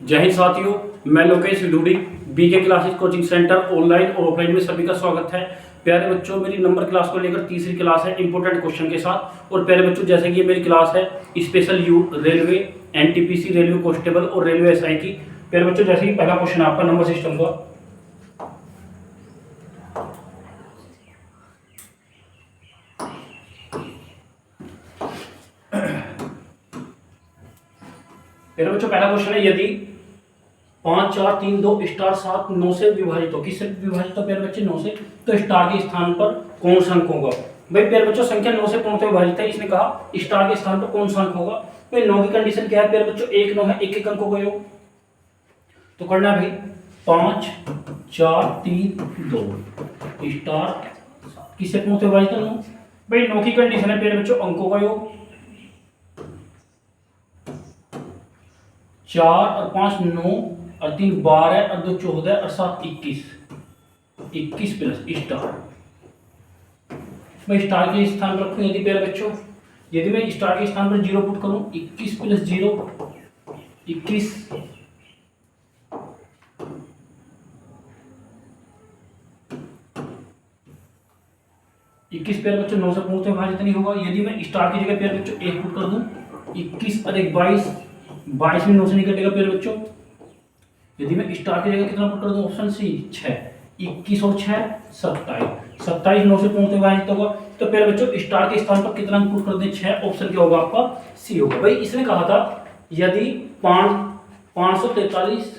जय हिंद साथियों, मैं Lokesh Vidhuri BK classes coaching centre online और ऑफलाइन में सभी का स्वागत है। प्यारे बच्चों, मेरी नंबर क्लास को लेकर तीसरी क्लास है इंपॉर्टेंट क्वेश्चन के साथ। और प्यारे बच्चों, जैसे कि ये मेरी क्लास है special you railway, NTPC, railway constable और रेलवे एसआई की। प्यारे बच्चों, जैसे कि पहला क्वेश्चन आपका नंबर सिस्टम का। प्यारे बच्चों, पहला क्वेश्चन है, यदि 5 4 3 2 स्टार 7 9 से विभाजित हो, किससे विभाजित हो प्यारे बच्चे? 9 से। तो स्टार के स्थान पर कौन सा अंक होगा? भाई प्यारे बच्चों, संख्या 9 से पूर्णतः विभाजित है, इसने कहा स्टार के स्थान पर कौन सा अंक होगा। भाई 9 की कंडीशन क्या है प्यारे बच्चों? 1 9 है, एक एक अंकों का योग। तो करना है भाई 5 4 3 2 स्टार किससे पूर्णतः विभाजित है? 9। भाई 9 की कंडीशन है प्यारे बच्चों अंकों का योग। 4 और 5 9 और 3 12 और 2 14 और 7 21 21 प्लस स्टार। मैं स्टार के स्थान पर रखूं, यदि प्यारे बच्चों, यदि मैं स्टार के स्थान पर 0 पुट करूं, 21 प्लस 0 21 21 प्यारे बच्चों 9 से पूर्णतः विभाजित नहीं होगा। यदि मैं स्टार की जगह प्यारे बच्चों 1 पुट कर दूं, 21 और 1 22 22 में 9 से नहीं कटेगा प्यारे बच्चों। यदि मैं स्टार की जगह कितना पुट कर दूं, ऑप्शन सी 6, 21 और 6 27 27 9 से पूर्णतः विभाजित होगा। तो प्यारे बच्चों स्टार के स्थान पर कितना पुट कर दें? 6। ऑप्शन क्या होगा आपका? सी होगा। भाई इसने कहा था यदि 543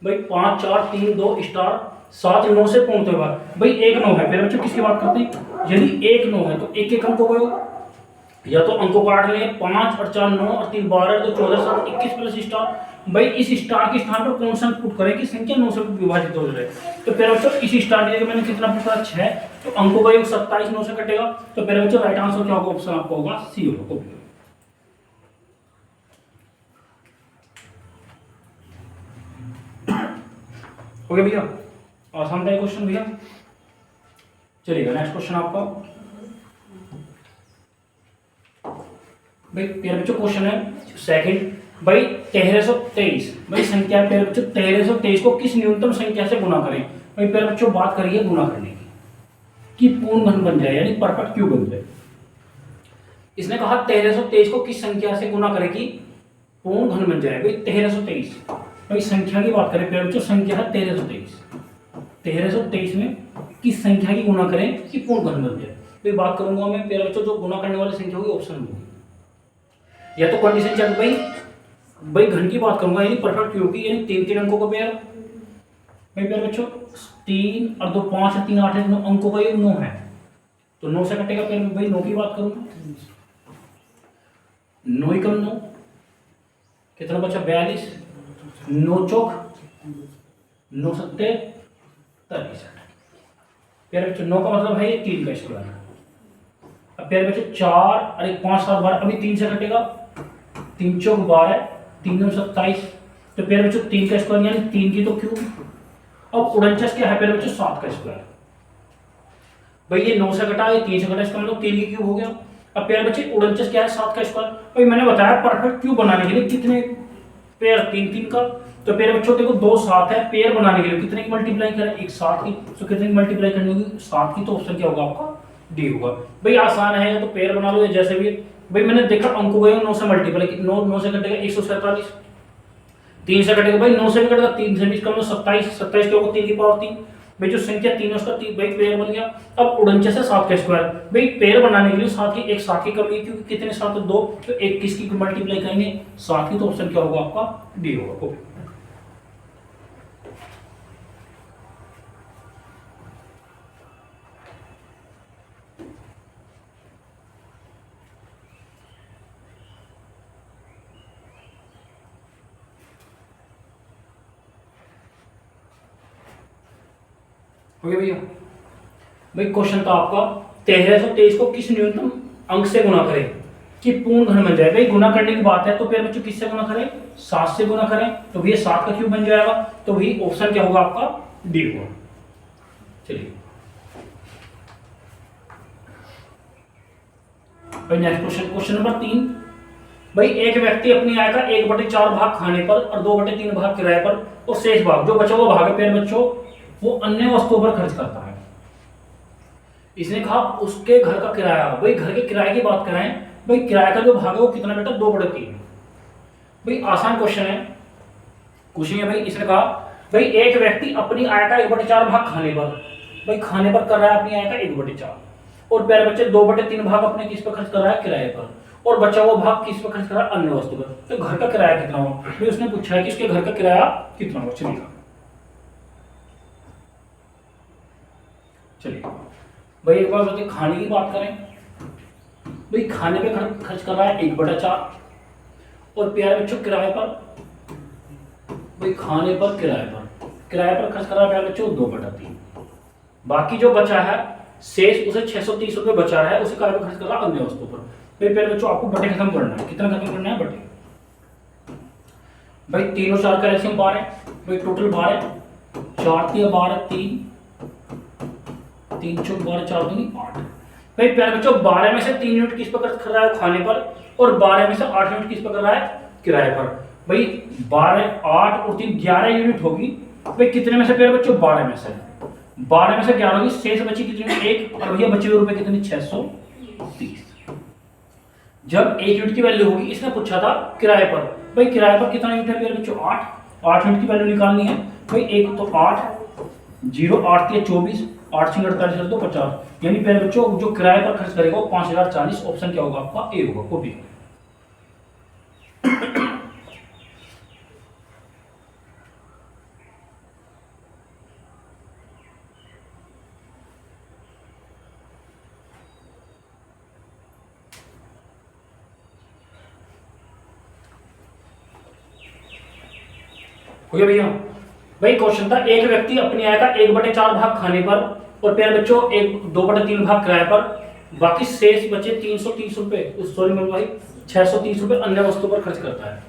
भाई 5 4 3 2 स्टार 7 9 से पूर्णतः विभाजित। भाई 1 9 है प्यारे बच्चों, किसकी बात करते हैं? यदि 1 9 है तो एक एक अंक होगा, या तो अंकों काट लें, 5 और 4 9 और 3 12 तो 14 7 21 प्लस स्टार। भाई इस स्टार के स्थान पर कौन सा पुट करें कि संख्या 9 से विभाजित हो जाए? तो प्यारे बच्चों इस स्टार की जगह मैंने कितना पुट करा? 6। तो अंकों का योग 27 9 से कटेगा। तो प्यारे बच्चों राइट आंसर क्या होगा? ऑप्शन आपका होगा सी होगा। हो गया भैया, आसान था ये क्वेश्चन भैया। चलिएगा नेक्स्ट क्वेश्चन आपका। भाई प्यारे बच्चों क्वेश्चन है सेकंड। भाई 1323 भाई संख्या प्यारे बच्चों 1323 को किस न्यूनतम संख्या से गुना करें? भाई प्यारे बच्चों बात करिए गुना करने की कि पूर्ण घन बन जाए, यानी परफेक्ट क्यूब बन जाए। इसने कहा 1323 को किस संख्या से गुना करें कि पूर्ण घन बन जाए? भाई 1323 भाई संख्या की बात करें प्यारे बच्चों, संख्या है 1323। 1323 में किस संख्या की गुना करें कि पूर्ण घन बन जाए? भाई बात करूंगा मैं प्यारे बच्चों, जो गुना करने वाली संख्या होगी ऑप्शन होगी, या तो कंडीशन चेक भाई घन की बात करूंगा, यानी परफेक्ट क्यूब की, यानी 3 3 अंकों का पेयर। भाई प्यारे बच्चों 3 और 2 5 और 3 8 है, 9 अंकों का योग 9 है, तो 9 से कटेगा पेयर में। भाई 9 की बात करूंगा, 9 ही कम 9 कितना बचा? 42 9 चौक 9 सत्ते 63। प्यारे बच्चों 9 का मतलब है 3 का स्क्वायर। अब प्यारे बच्चों 4 और 1 5 7 12, अभी 3 से कटेगा, 3 चौक 12 3 9 27। तो प्यारे बच्चों 3 का स्क्वायर यानी 3 की तो क्यूब। अब 49 क्या है प्यारे बच्चों? 7 का स्क्वायर। भाई ये 9 से कटा, ये 3 से कटा, इसका मतलब 3 की क्यूब हो गया। अब प्यारे बच्चे 49 क्या है? 7 का स्क्वायर। भाई मैंने बताया परफेक्ट क्यूब बनाने के लिए कितने पेयर? 3 3 का। तो प्यारे बच्चों देखो 2 7 है, पेयर बनाने के लिए कितने की मल्टीप्लाई करें? एक 7 की। तो कितने की मल्टीप्लाई करनी होगी? 7 की। तो ऑप्शन क्या होगा आपका? डी होगा। भाई आसान है, या तो पेयर बना लो या जैसे भी। भाई मैंने देखा अंकों को 9 से मल्टीप्लाई, 9 से कटेगा 147, 3 से कटेगा भाई 9 से भी कटेगा, 3 से भी कम 27 27 के होगा 3 की पावर 3। भाई जो संख्या 3 है उसका 3 भाई पेयर बन गया। अब 49 से 7 का स्क्वायर, भाई पेयर बनाने के लिए 7 की एक 7 की कमी है, क्योंकि कितने 7 है? 2। तो 21 की मल्टीप्लाई करेंगे 7 की, तो ऑप्शन क्या होगा आपका? डी होगा। ओके हो गया भैया। भाई क्वेश्चन था आपका 1323 को किस न्यूनतम अंक से गुना करें कि पूर्ण घन बन जाए? भाई गुना करने की बात है, तो फिर बच्चों किससे गुना करें? 7 से गुना करें, तो भैया 7 का क्यूब बन जाएगा। तो वही ऑप्शन क्या होगा आपका? डी होगा। चलिए भाई नेक्स्ट क्वेश्चन, क्वेश्चन नंबर 3। भाई एक व्यक्ति अपनी आय का 1/4 भाग खाने पर और 2/3 भाग किराए पर और शेष भाग जो बचा हुआ भाग है प्यारे बच्चों वो अन्य वस्तुओं पर खर्च करता है। इसने कहा उसके घर का किराया, भाई घर के किराए की बात कराएं, भाई किराए का जो भाग है वो कितना बेटा 2/3। भाई आसान क्वेश्चन है, कुछ नहीं है भाई। इसने कहा भाई एक व्यक्ति अपनी आय का 1/4 भाग खाने पर, भाई खाने पर कर रहा है अपनी आय का 1/4 और प्यारे बच्चे 2/3 भाग अपने किस पर खर्च कर रहा है किराए पर और बचा हुआ भाग किस पर खर्च कर रहा है अन्य वस्तु पर। तो घर का किराया कितना हो, भाई उसने पूछा है कि उसके घर का किराया कितना हो। चलिए भाई एक बार बताइए खाने की बात करें, भाई खाने पे खर्च कर रहा है 1/4 और प्यारे बच्चों किराए पर, भाई खाने पर किराए पर खर्च कर रहा है प्यारे बच्चों 2/3। बाकी जो बचा है शेष उसे 630 रुपये बचा है उसे किराए पर खर्च कर रहा है अन्य वस्तु पर। भाई प्यारे बच्चों आपको बटे खत्म करना है, कितना खत्म करना है बटे, भाई 3 और 4 का एलसीएम 12, भाई टोटल 12, 4 3 12 3 3 चौक 12 4 दूनी 8। भाई प्यारे बच्चों 12 में से 3 यूनिट किस पर खर्च कर रहा है खाने पर और 12 में से 8 यूनिट किस पर कर रहा है किराए पर। भाई 12 8 और 3 11 यूनिट होगी। भाई कितने में से प्यारे बच्चों 12 में से 11 होगी, शेष बची कितनी 1 और भैया बचे हुए रुपए कितने 630। जब 1 यूनिट की वैल्यू होगी, इसने पूछा था किराए पर, भाई किराए पर कितना यूनिट है प्यारे बच्चों 8 यूनिट की वैल्यू निकालनी है। भाई एक तो 8 0 8 3 24 8 6 48 तो 50, यानी प्यारे बच्चों जो किराए पर खर्च करेगा वो 5040। ऑप्शन क्या होगा आपका ए होगा, कॉपी। हो गया भैया। भाई क्वेश्चन था एक व्यक्ति अपनी आय का 1/4 भाग खाने पर और प्यारे बच्चों 2/3 भाग किराए पर, बाकी शेष बचे 330 रुपए, सॉरी मेरे भाई 630 रुपए अन्य वस्तु पर खर्च करता है।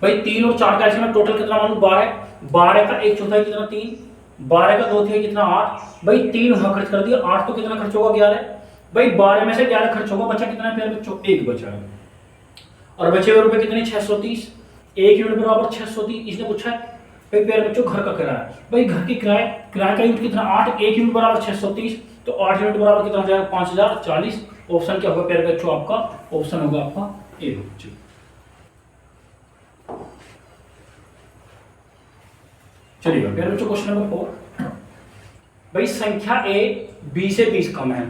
भाई 3 और 4 का ऐसे में टोटल कितना मालूम 12 का 1/4 कितना 3, 12 का 2/3 कितना 8। भाई 3 वहां खर्च कर दिया, 8 तो कितना खर्च होगा 11। भाई 12 में से 11 खर्च होगा, बचा कितना प्यारे बच्चों 1 बचा है और बचे हुए रुपए कितने 630। 1 यूनिट बराबर 630। इसने पूछा है भाई प्यारे बच्चों घर का किराया, भाई घर की किराए का यूनिट कितना 8, 1 यूनिट बराबर 630 तो 8 यूनिट बराबर कितना हो जाएगा 5040। ऑप्शन क्या होगा प्यारे बच्चों आपका, ऑप्शन होगा आपका ए बच्चों। चलिए प्यारे बच्चों क्वेश्चन नंबर 4, भाई संख्या ए बी से 20 कम है।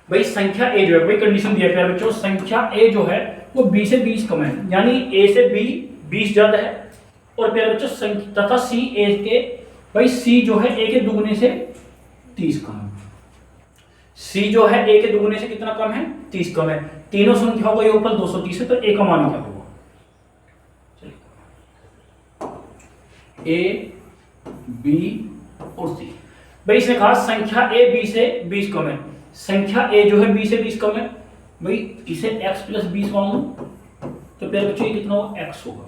भाई संख्या ए जो है, भाई कंडीशन दिया प्यारे बच्चों संख्या ए जो है वो बी से 20 कम है, यानी ए से बी 20 ज्यादा है और प्यारे बच्चों संख्या तथा सी ए के, भाई सी जो है ए के दुगने से 30 कम है। सी जो है ए के दुगने से कितना कम है 30 कम है। तीनों संख्याओं का योगफल 230 है तो ए का मान क्या होगा, ए बी और सी। भाई इसने कहा संख्या ए बी से 20 कम है, संख्या ए जो है बी से 20 कम है, भाई इसे x + 20 मान लो तो प्यारे बच्चों ये कितना होगा x होगा।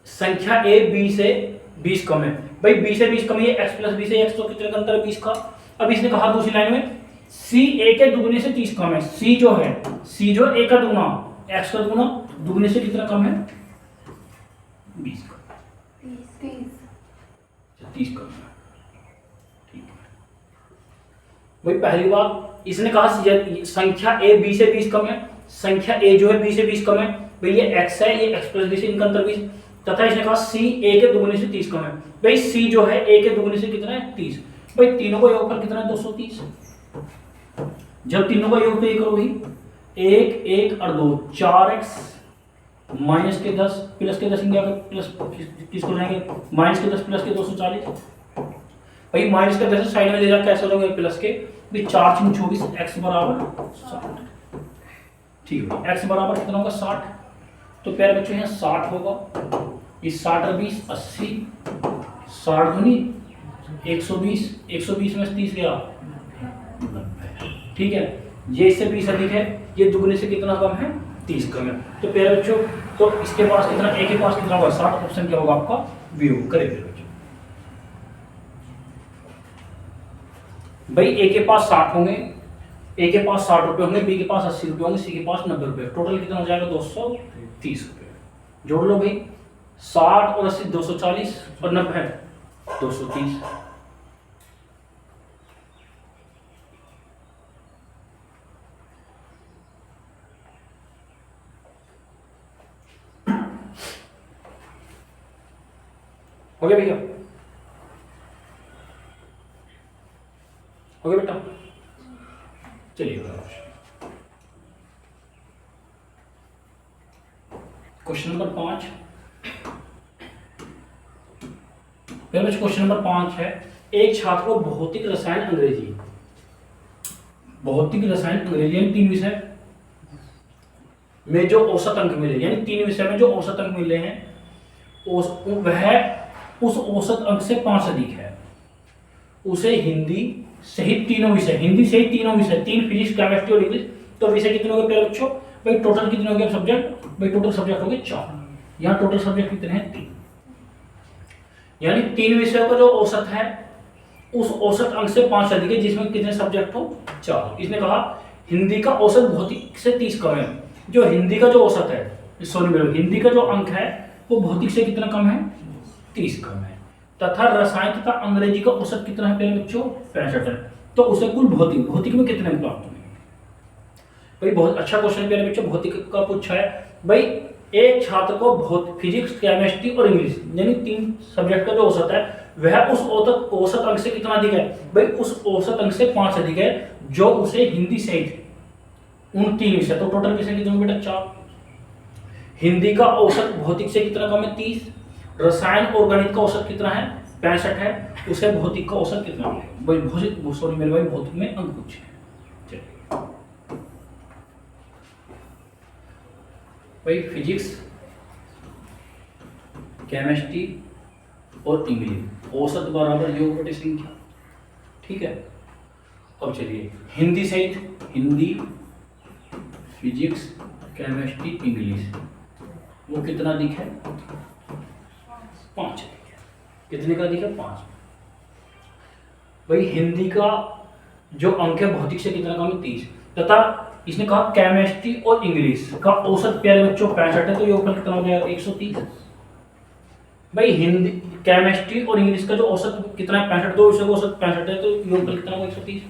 संख्या ए बी से 20 कम है, भाई बी से 20 कम है, x + 20 है x तो कितने का अंतर है 20 का। अब इसने कहा दूसरी लाइन में सी ए के दुगने से 30 कम है, सी जो है ए का दुगना x का दुगना दुगने से कितना कम है 20 का, 30 कम है। ठीक है भाई पहली बात इसने कहा संख्या ए बी से 20 कम है, संख्या ए जो है बी से 20 कम है, भाई ये x है ये x + 20 इनका अंतर 20 तथा इसने कहा सी ए के दुगने से 30 कम है, भाई सी जो है ए के दुगने से कितना है 30। भाई तीनों का योगफल कितना है 230। जब तीनों का योग तो ये करो भाई 1 1 और 2 4x -10 +10 क्या प्लस किसको जाएंगे -10 +के 240। भाई -10 साइड में ले जाकर कैसे हो जाएगा प्लस के, भाई 4 × 24 x बराबर 60। ठीक है x बराबर कितना होगा 60, तो प्यारे बच्चों यहाँ 60 होगा, इस 60 और 20 80, 60 दूनी 120, 120 में 30 गया 90। ठीक है ये इससे 20 अधिक है, ये दुगने से कितना कम है 30 कम है, तो प्यारे बच्चों तो इसके पास कितना ए के पास कितना होगा 60। ऑप्शन क्या होगा आपका बी होगा, करेक्ट है बच्चों। भाई ए के पास 60 होंगे ए के पास 60 रुपये होंगे, बी के पास 80 रुपये होंगे, सी के पास 90 रुपये, टोटल कितना हो जाएगा 230 रुपये। जोड़ लो भाई, 60 और 80 240 और 90 है 230। हो गया भैया, हो गया बेटा, चलिए क्वेश्चन नंबर 5। क्वेश्चन नंबर 5 है, एक छात्र को भौतिक रसायन अंग्रेजी, भौतिक रसायन अंग्रेजी यानी 3 विषय में जो औसत अंक मिले, यानी 3 विषय में जो औसत अंक मिले हैं वह उस औसत अंक से 5 अधिक है, उसे हिंदी सहित तीनों विषय, हिंदी सहित तीनों विषय, 3 फिजिक्स केमिस्ट्री और इंग्लिश, तो विषय कितने हो गए प्यारे बच्चों भाई, टोटल कितने हो गए सब्जेक्ट भाई, टोटल सब्जेक्ट हो गए 4। यहाँ टोटल सब्जेक्ट कितने हैं 3, यानी 3 विषयों का जो औसत है उस औसत अंक से 5 अधिक है, जिसमें कितने सब्जेक्ट हो 4। इसने कहा हिंदी का औसत भौतिक से 30 कम है, जो हिंदी का जो औसत है, सॉरी मेरे, हिंदी का जो अंक है वो भौतिक से कितना कम है 30 कम है, तथा रसायन तथा अंग्रेजी का औसत कितना है प्यारे बच्चों 65 है, तो उसे कुल भौतिक, भौतिक में कितने अंक प्राप्त हुए भाई। बहुत अच्छा क्वेश्चन प्यारे बच्चों भौतिक का पूछा है भाई। एक छात्र को फिजिक्स केमिस्ट्री और इंग्लिश यानी 3 सब्जेक्ट का जो औसत है वह उस औसत अंक से कितना अधिक है भाई, उस औसत अंक से 5 अधिक है, जो उसे हिंदी सहित उन 3 विषय, तो टोटल विषय कितने बेटा 4। हिंदी का औसत भौतिक से कितना कम है 30, रसायन और गणित का औसत कितना है 65 है, उसे भौतिक का औसत कितना है भाई, भौतिक सॉरी मेरे भाई भौतिक में अंक पूछे। चलिए भाई, फिजिक्स केमिस्ट्री और इंग्लिश औसत बराबर योग बटे संख्या, ठीक है। अब चलिए हिंदी सहित, हिंदी फिजिक्स केमिस्ट्री इंग्लिश वो कितना अधिक है 5 अधिक है, कितने का अधिक है 5। भाई हिंदी का जो अंक है भौतिक से कितना कम है 30, तथा इसने कहा केमिस्ट्री और इंग्लिश का औसत प्यारे बच्चों 65 है, तो योगफल कितना हो जाएगा 130। भाई हिंदी केमिस्ट्री और इंग्लिश का जो औसत कितना है 65, दो विषयों का औसत 65 है, तो योगफल कितना होगा 130।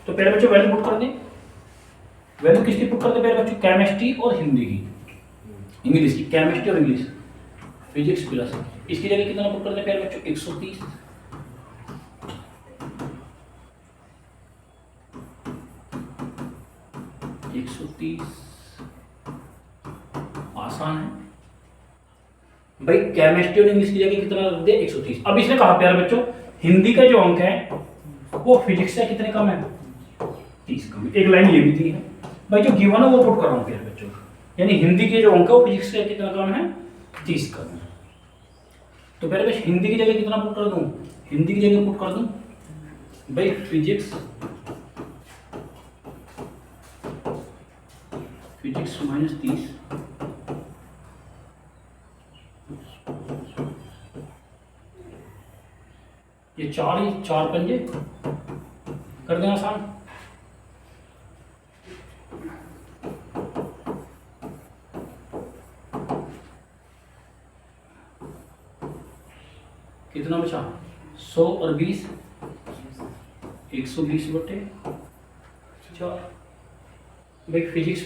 तो प्यारे बच्चों वैल्यू पुट कर दें, वैल्यू किसकी पुट कर दे प्यारे बच्चों, केमिस्ट्री और हिंदी की, इंग्लिश की, केमिस्ट्री और इंग्लिश फिजिक्स प्लस इसकी जगह कितना पुट कर दे प्यारे बच्चों 130। आसान है भाई, केमिस्ट्री और इंग्लिश की जगह कितना रख दे 130। अब इसने कहा प्यारे बच्चों हिंदी का जो अंक है वो फिजिक्स से कितने कम है 30 कम है, एक लाइन ये भी दी है भाई, जो गिवन है वो पुट कर रहा हूं प्यारे बच्चों, यानी हिंदी के जो अंक है वो फिजिक्स से कितना कम है 30 कम है। तो पहले बस हिंदी की जगह कितना पुट कर दूं, हिंदी की जगह पुट कर दूं भाई फिजिक्स, फिजिक्स -30 ये 4 पंजे कर दें आसान। कितना बचा 100 और 20 120 बटे 4। भाई फिजिक्स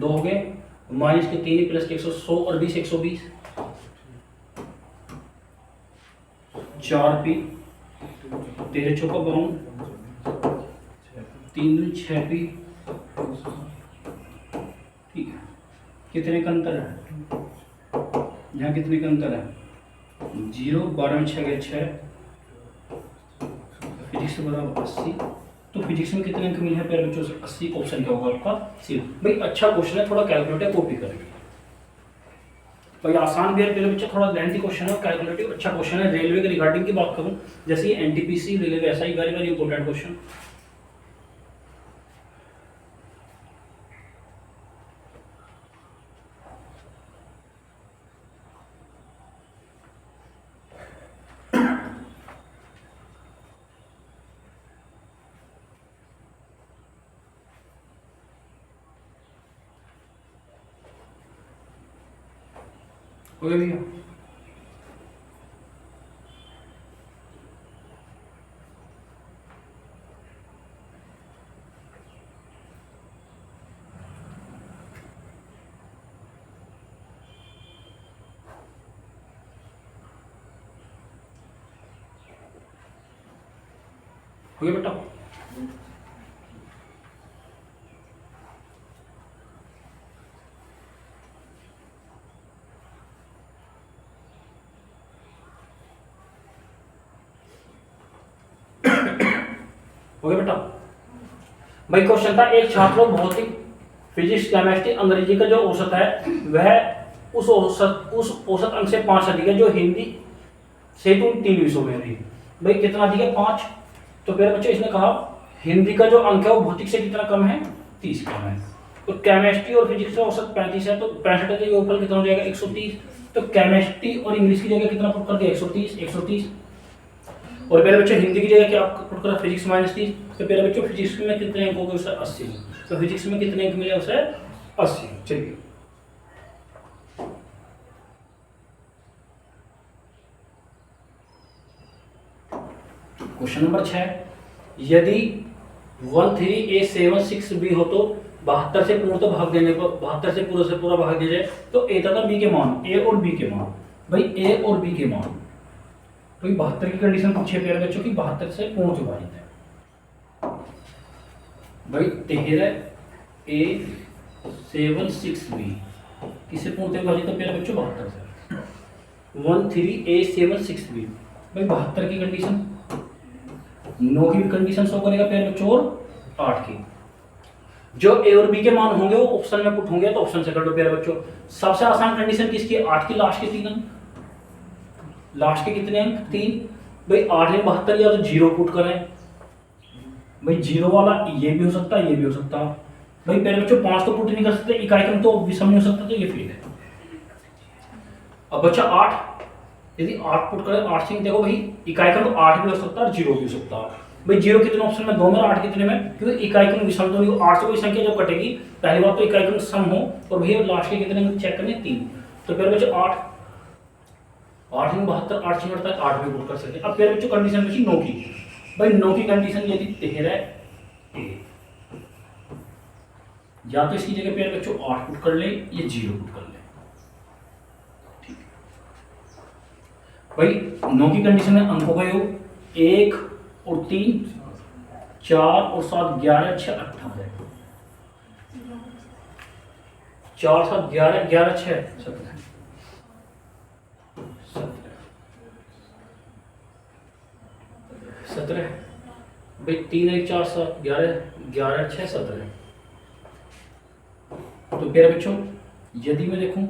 2 हो गए, माइनस के 3 प्लस के 100 और 20 120, 4 पी 13 चौका 52, 3 दूनी 6 पी, ठीक है। कितने का अंतर है यहाँ, कितने का अंतर है 0, 12 में 6 गए 6, फिजिक्स से बराबर 80। तो फिजिक्स में कितने अंक मिले हैं प्यारे बच्चों से 80, ऑप्शन क्या होगा आपका सी। भाई अच्छा क्वेश्चन है, थोड़ा कैलकुलेटर कॉपी करेंगे भाई, आसान भी है प्यारे बच्चे, थोड़ा लेंथी क्वेश्चन है, कैलकुलेटिव अच्छा क्वेश्चन है। रेलवे के रिगार्डिंग की बात करूं, जैसे ये एनटीपीसी रेलवे ऐसा ही वेरी वेरी इंपॉर्टेंट क्वेश्चन। हो गया भैया। हो गया बेटा। हो गया बेटा। भाई क्वेश्चन था, एक छात्र भौतिक, फिजिक्स, केमिस्ट्री, अंग्रेजी का जो औसत है वह उस औसत अंक से 5 अधिक है जो हिंदी से तुम 3 विषयों में है। भाई कितना अधिक है? 5। तो फिर बच्चे इसने कहा हिंदी का जो अंक है वो भौतिक से कितना कम है? 30 कम है। तो केमिस्ट्री और फिजिक्स का औसत 35 है, तो 65 के ऊपर कितना हो जाएगा? 130। तो केमिस्ट्री और इंग्लिश की जगह कितना पुट कर दिया? 130। और मेरे बच्चों हिंदी की जगह क्या पुट करा? फिजिक्स -30। तो मेरे बच्चों फिजिक्स में कितने अंक हो गए? उसे 80। तो फिजिक्स में कितने अंक मिले उसे? 80। चलिए क्वेश्चन नंबर 6, यदि 13A76B हो तो 72 से पूर्णतः भाग देने पर 72 से पूरा भाग दिया जाए तो ए तथा बी के मान, ए और बी के मान। भाई ए और बी के मान, तो 72 की कंडीशन पूछे प्यारे बच्चों की 72 से पूर्ण विभाजित है। भाई 13A76B किससे पूर्ण विभाजित है प्यारे बच्चों? 72 से। 13A76B भाई 72 की कंडीशन, 9 की भी कंडीशन शो करेगा प्यारे बच्चों और 8 की। जो ए और बी के मान होंगे वो ऑप्शन में पुट होंगे, तो ऑप्शन से कर लो प्यारे बच्चों। सबसे आसान कंडीशन किसकी? 8 की, लास्ट के 3 अंक। लास्ट के कितने अंक? 3। भाई 8 में 72 या तो 0 पुट करें। भाई 0 वाला ये भी हो सकता है, ये भी हो सकता है। भाई प्यारे बच्चों 5 तो पुट नहीं कर सकते, इकाई क्रम तो विषम नहीं हो सकता, तो ये फेल है। अब बच्चा 8, यदि 8 पुट करें, 8 से देखो भाई इकाई क्रम तो 8 भी हो सकता है और 0 भी हो सकता है। भाई 0 कितने ऑप्शन में? 2 में, 8 कितने में? क्योंकि इकाई क्रम विषम तो नहीं, 8 से कोई संख्या जब कटेगी पहली बात तो इकाई क्रम सम हो, और भैया लास्ट के कितने चेक करने? 3। तो प्यारे बच्चों 8 में 72, 8 से बढ़ता है 8 भी पुट कर सकते। अब प्यारे बच्चों कंडीशन बची 9 की। भाई 9 की कंडीशन यदि 13A, या तो इसकी जगह प्यारे बच्चों 8 पुट कर ले या 0 पुट कर ले। भाई 9 की कंडीशन में अंकों का योग 1 और 3, 4 और 7, 11, 6, 18। 4, 7, 11, 11, 6, 17। 17। भाई 3, 1, 4, 7, 11, 11, 6, 17। तो प्यारे बच्चों यदि मैं देखूं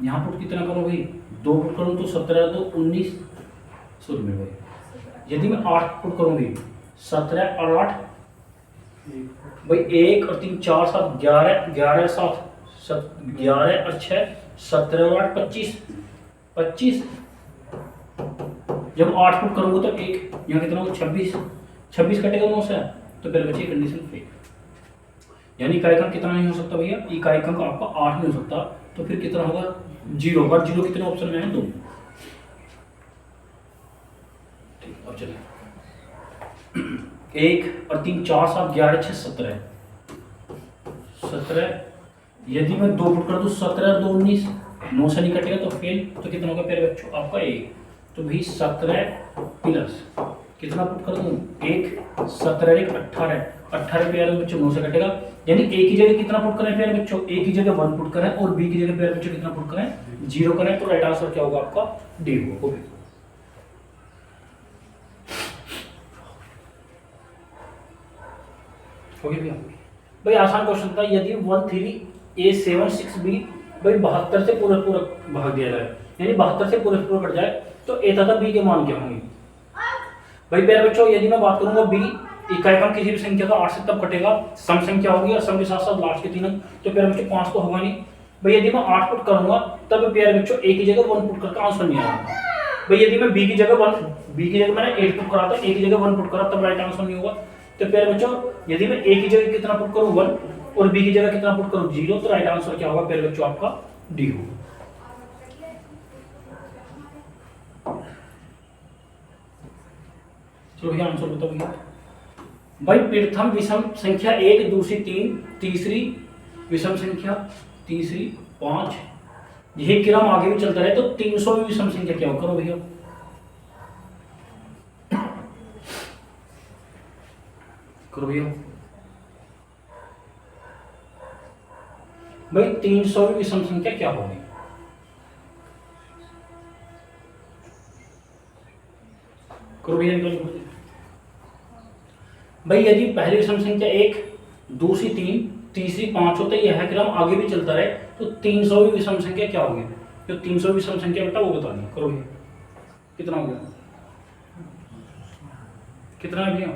यहाँ पुट कितना करूं? भाई 2 पुट करूं तो 17, 2, 19, सॉरी में भाई यदि मैं 8 पुट करूं भाई 17 और 8, भाई 1 और 3, 4, 7, 11, 11, 7, 11 और 6, 17 और 8, 25, 25। जब 8 पुट करूंगा तो 1 यहाँ कितना होगा? 26, 26 कटेगा 9 से, तो पहले बच्चे कंडीशन फेल। यानी इकाई अंक कितना नहीं हो सकता भैया? इकाई अंक आपका 8 नहीं हो सकता, तो फिर कितना होगा? 0 होगा। 0 कितने ऑप्शन में है? 2। ठीक, अब चलिए 1 और 3, 4, 7, 11, 6, 17। 17 यदि मैं 2 पुट कर दूं 17 और 2, 19, 9 से नहीं कटेगा तो फेल। तो कितना होगा प्यारे बच्चों? आपका 1। तो भाई 17 प्लस कितना पुट कर दूं? 1, 17, 1, 18। 18 प्यारे बच्चों 9 से कटेगा, यानी ए की जगह कितना पुट करें प्यारे बच्चों? ए की जगह 1 पुट करें और बी की जगह प्यारे बच्चों कितना पुट करें? 0 करें। तो राइट आंसर क्या होगा आपका? डी होगा। हो गया भाई आसान क्वेश्चन था। यदि 13A76B भाई 72 से पूरा भाग दिया जाए, यानी 72 से पूरा कट जाए, तो ए तथा बी के मान क्या होंगे? भाई प्यारे बच्चों यदि मैं बात करूंगा बी, इकाई क्रम किसी भी संख्या का 8 से तब कटेगा, सम संख्या होगी और सम के साथ साथ लास्ट के 3 अंक। तो प्यारे बच्चों 5 तो होगा नहीं। भाई यदि मैं 8 पुट करूंगा तब प्यारे बच्चों ए की जगह 1 पुट करके आंसर नहीं आएगा। भाई यदि मैं बी की जगह मैंने 8 पुट करा था, ए की जगह 1 पुट करा, तब राइट आंसर नहीं होगा। तो प्यारे बच्चों यदि मैं ए की जगह कितना पुट करूं? 1 और बी की जगह कितना पुट करूं? 0, तो राइट आंसर क्या होगा प्यारे बच्चों? आपका डी होगा। चलो भैया आंसर बताओ भैया। भाई प्रथम विषम संख्या 1, दूसरी 3, तीसरी विषम संख्या, तीसरी 5, यही क्रम आगे भी चलता रहे तो 300वीं विषम संख्या क्या हो? करो भैया। करो भैया। भाई 300वीं विषम संख्या क्या होगी? करो भैया निकालो। भाई यदि पहली विषम संख्या 1, दूसरी 3, तीसरी 5 होता है, यह क्रम आगे भी चलता रहे तो 300वीं विषम संख्या क्या होगी? जो 300वीं विषम संख्या बेटा वो बतानी। करो भैया। कितना हो गया? कितना है भैया?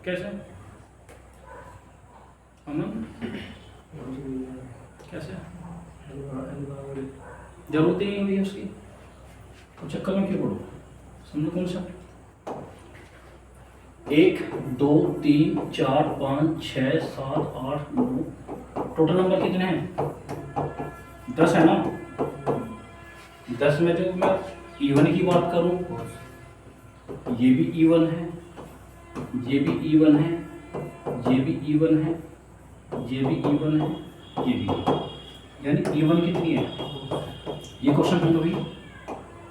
कैसे? अमन कैसे? जरूरत ही नहीं है भैया उसकी, तो चक्कर में क्यों पड़ो? समझो कौन सा? 1, 2, 3, 4, 5, 6, 7, 8, 9, टोटल नंबर कितने हैं? 10 है ना? 10 में जो मैं इवन की बात करूं, ये भी इवन है, ये भी इवन है, ये भी इवन है, ये भी इवन है, ये भी, यानी इवन कितनी है? ये क्वेश्चन समझो भाई।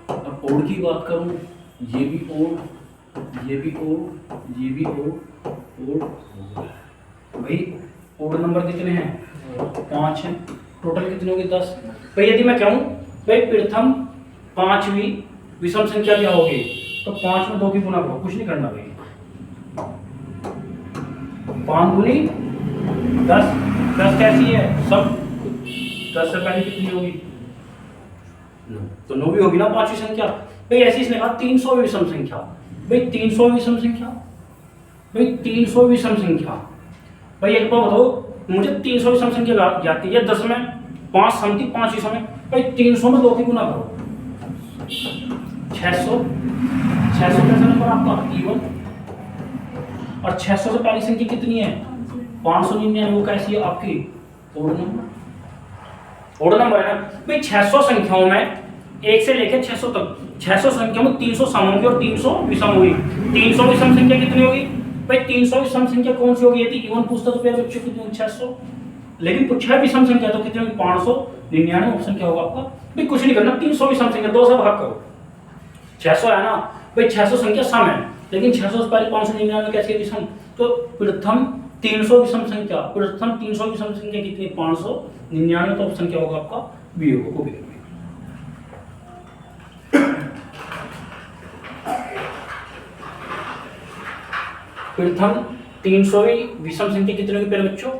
अब ओड की बात करूं, ये भी ओड, ये भी ओड, ये भी ओड, भाई ओड नंबर कितने हैं? 5 हैं। टोटल कितने होगी? 10। भाई यदि मैं कहूं भाई प्रथम 5वीं विषम संख्या क्या होगी, तो 5 में 2 की गुना करो, कुछ नहीं करना भाई। 5 दूनी 10, 10 कैसी है? सब 10 से पहले कितनी होगी? 9, तो 9 भी होगी ना 5वीं संख्या। भाई ऐसी इसने कहा 300वीं विषम संख्या। भाई 300वीं विषम संख्या, भाई 300वीं विषम संख्या, भाई एक बार बताओ मुझे 300वीं विषम संख्या जाती है 10 में 5 समती 5 विषम में, भाई 300 में 2 की गुना करो, 600। 600 कैसा नंबर आपका? इवन। और 600 से पहली संख्या कितनी है? 599। वो कैसी है आपकी? Odd number. ओड नंबर है ना भाई। 600 संख्याओं में 1 से लेकर 600 तक, 600 संख्या में 300 सम होंगी और 300 विषम होगी। 300 विषम संख्या कितनी होगी? भाई 300 विषम संख्या कौन सी होगी? यदि इवन पूछता तो प्यारे बच्चों कितनी होगी? 600। लेकिन पूछा है विषम संख्या तो कितनी होगी? 599 ऑप्शन क्या होगा आपका? भाई कुछ नहीं करना, 300 विषम संख्या 2 से भाग करो। 600 है ना भाई, 600 संख्या सम है, लेकिन 600 से पहले 599 कैसे विषम? तो प्रथम 300 विषम संख्या, प्रथम 300 विषम संख्या कितनी? 599। तो ऑप्शन क्या होगा आपका? बी होगा। प्रथम 300वीं विषम संख्या कितनी होगी प्यारे बच्चों?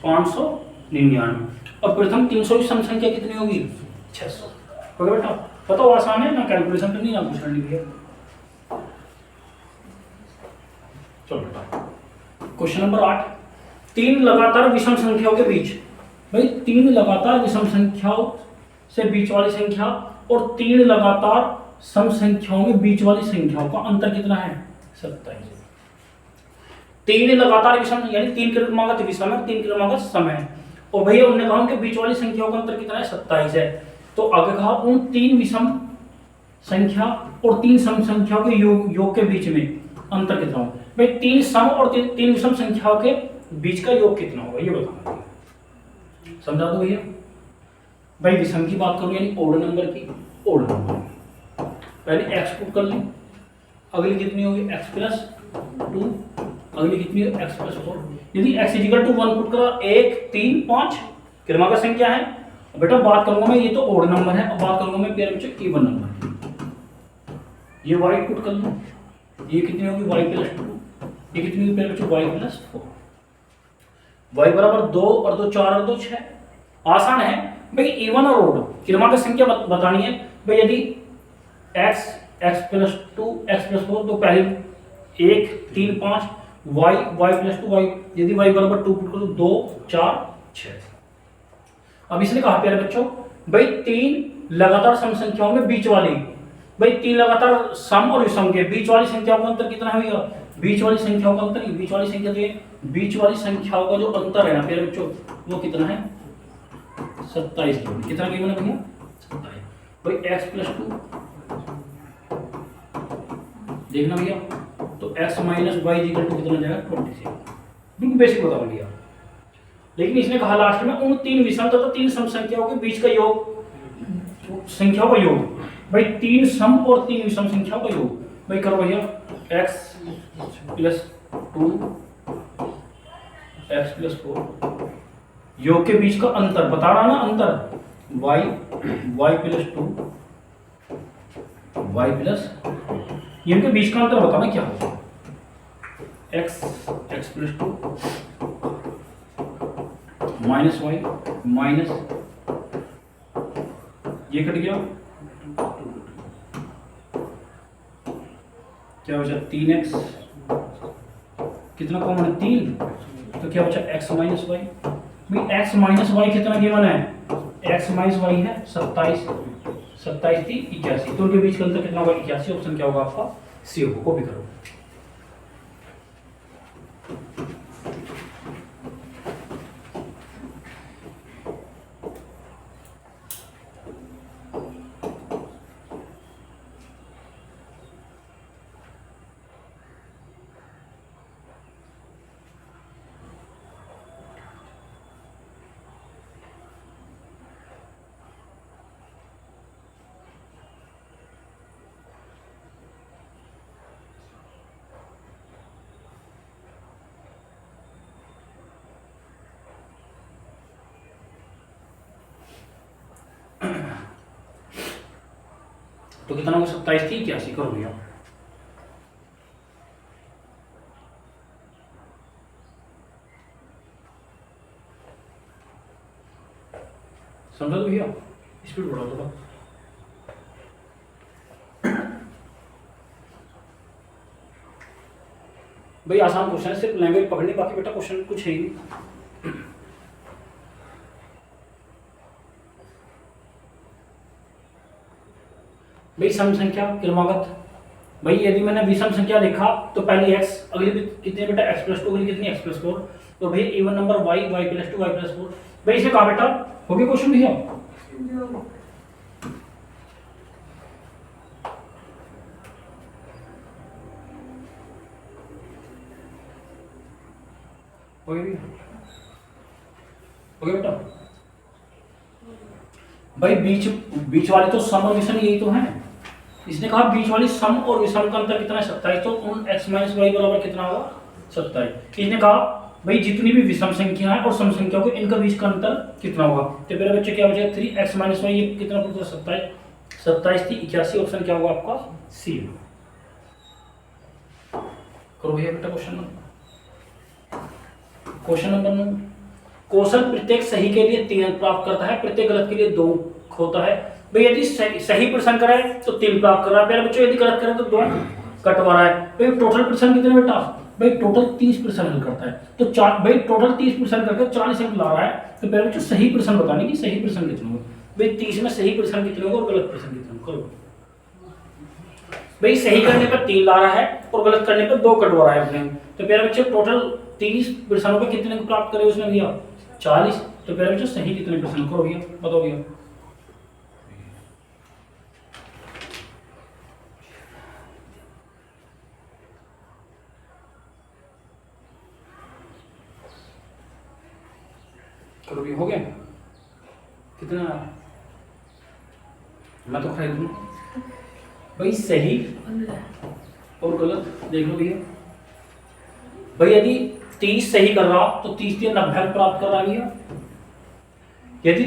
599। और प्रथम 300 विषम संख्या कितनी होगी? 600। ओके बेटा, बताओ आसान है ना, कैलकुलेशन तो नहीं ना कुछ करनी है। चलो बेटा क्वेश्चन नंबर 8, 3 लगातार विषम संख्याओं के बीच, भाई 3 लगातार विषम संख्याओं से बीच वाली संख्या और 3 लगातार सम संख्याओं में बीच वाली संख्याओं का अंतर कितना है? 27। 3 लगातार विषम यानी 3 क्रमागत विषम है, 3 क्रमागत सम है, और भैया उन्होंने कहा कि बीच वाली संख्याओं का अंतर कितना है? 27 है। तो आगे कहा उन 3 विषम संख्या और 3 सम संख्याओं के योग के बीच में अंतर कितना होगा? भाई 3 सम और 3 विषम संख्याओं के बीच का योग कितना होगा ये बताना, समझा दो भैया। भाई विषम की बात करूं यानी ओड नंबर की, ओड नंबर पहले एक्स पुट कर लें, अगली कितनी होगी? x प्लस 2, अगली कितनी है? x plus 4। यदि x इक्वल टू 1 पुट करा 1, 3, 5 क्रमागत संख्या है। बेटा बात करूंगा मैं, ये तो ओड नंबर है, अब बात करूंगा मैं प्यारे बच्चों इवन नंबर। ये y पुट कर लो, ये कितनी होगी? y प्लस 2, ये कितनी होगी प्यारे बच्चों? y plus 4। y बराबर 2 और 2 4 और 2 6। आसान है भाई, इवन और ओड क्रमागत संख्या बतानी है। भाई यदि x प्लस 2 x प्लस 4, तो पहले 1, 3, 5 y प्लस 2 y, यदि y बराबर 2 पुट करो 2 4 6। अब इसने कहा प्यारे बच्चों भाई 3 लगातार सम संख्याओं में बीच वाली, भाई 3 लगातार सम और विषम के बीच वाली संख्याओं का अंतर कितना है भैया? बीच वाली संख्याओं का अंतर, बीच वाली संख्या जो है, बीच वाली संख्याओं का जो अंतर है ना प्यारे बच्चों वो कितना है? 27। कितना गिवन है भैया? 27। भाई x प्लस 2 देखना भैया, तो x minus y equal to कितना जाएगा 26। बिल्कुल बेसिक बता भैया। लेकिन इसने कहा लास्ट में उन तीन विषम तथा तीन सम संख्याओं के बीच का योग, संख्याओं का योग। भाई तीन सम और तीन विषम संख्याओं का योग। भाई करो भैया, x प्लस 2 x प्लस 4 योग के बीच का अंतर बता रहा ना, अंतर y प्लस 2 y प्लस, इनके बीच का अंतर बताना क्या होगा। x plus 2 minus y minus, ये कट गया, क्या बचा 3x, कितना कॉमन है 3, तो क्या बचा x माइनस वाई। भाई x माइनस वाई कितना गिवन है, x माइनस वाई है 27, 27 थी 81, तो उनके बीच का अंतर कितना होगा 81। ऑप्शन क्या होगा आपका सी होगा। कॉपी करो। तो कितना होगा 27 थी 81, करो भैया। समझा तो भैया, स्पीड बढ़ाओ थोड़ा। भाई आसान क्वेश्चन है, सिर्फ लैंग्वेज पकड़नी, बाकी बेटा क्वेश्चन कुछ है ही नहीं। भाई सम संख्या क्रमागत, भाई यदि मैंने विषम संख्या देखा तो पहले x, अगली कितने बेटा x प्लस 2, अगली कितनी x प्लस 4, तो भाई even number y plus 2 y plus 4। भाई इसे कहा बेटा हो गया क्वेश्चन भैया। हो गया भैया, हो गया बेटा। भाई बीच वाली तो सम और विषम यही तो है। इसने कहा बीच वाली सम और विषम का अंतर कितना है 27, तो उन x माइनस वाई बराबर कितना होगा 27। इसने कहा भाई जितनी भी विषम संख्या है और सम संख्या को इनका बीच का अंतर कितना होगा, तो मेरे बच्चे क्या बचेगा 3x माइनस वाई, ये कितना पूछा 27, 27 थी 81। ऑप्शन क्या होगा आपका सी। करो भैया बेटा क्वेश्चन नंबर 9। क्वेश्चन प्रत्येक सही के लिए 3 अंक प्राप्त करता है, प्रत्येक गलत के लिए 2 होता है। भाई यदि सही प्रश्न कराए तो 3 प्राप्त कर रहा है प्यारे बच्चों, यदि गलत करे तो 2 कटवा रहा है। भाई टोटल प्रश्न कितने बेटा, भाई टोटल 30 प्रश्न हल करता है, तो भाई टोटल 30 प्रश्न करके 40 अंक ला रहा है। तो प्यारे बच्चों सही प्रश्न बताने की, सही प्रश्न कितने होंगे, भाई 30 में सही प्रश्न कितने होंगे और गलत प्रश्न कितने होंगे। करो भाई सही करने पर 3 ला रहा है और गलत करने पर 2 कटवा रहा है अपने। तो प्यारे बच्चों टोटल 30 प्रश्नों पर कितने अंक प्राप्त करे उसने भैया 40। तो प्यारे बच्चों सही कितने प्रश्न, करो भैया बताओ भैया। करो भैया, हो गया कितना, मैं तो खरीद लूँ भाई। सही और गलत देख लो भैया। भाई यदि 30 सही कर रहा तो 30 के 90 प्राप्त कर रहा भैया। यदि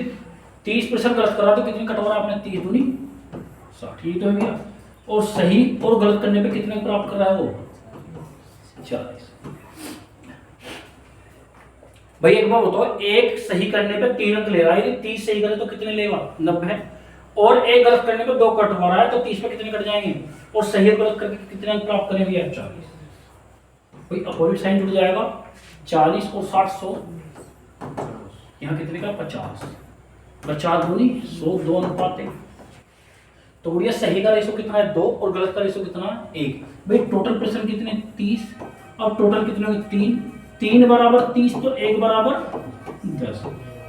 30 प्रश्न गलत कर रहा तो कितने कटवा रहा आपने 30 दूनी 60, ये तो है भैया। और सही और गलत करने पे कितने प्राप्त कर रहा है वो 40। भाई एक बार बताओ, एक सही करने पे 3 अंक ले रहा है, यदि 30 सही करे तो कितने लेगा 90, और एक गलत करने पे 2 कटवा रहा है, तो 30 पे कितने कट जाएंगे, और सही और गलत करके कितने अंक प्राप्त करेंगे 40। भाई अपोजिट साइन जुड़ जाएगा 40 और 60 100, यहाँ कितने का 50, 50 दूनी 100, 2 अनुपात 1। तो बढ़िया सही का रेशो कितना है 2 और गलत का रेशो कितना है 1। भाई टोटल प्रश्न कितने 30, अब टोटल कितने होंगे 3 बराबर 30, तो 1 बराबर 10।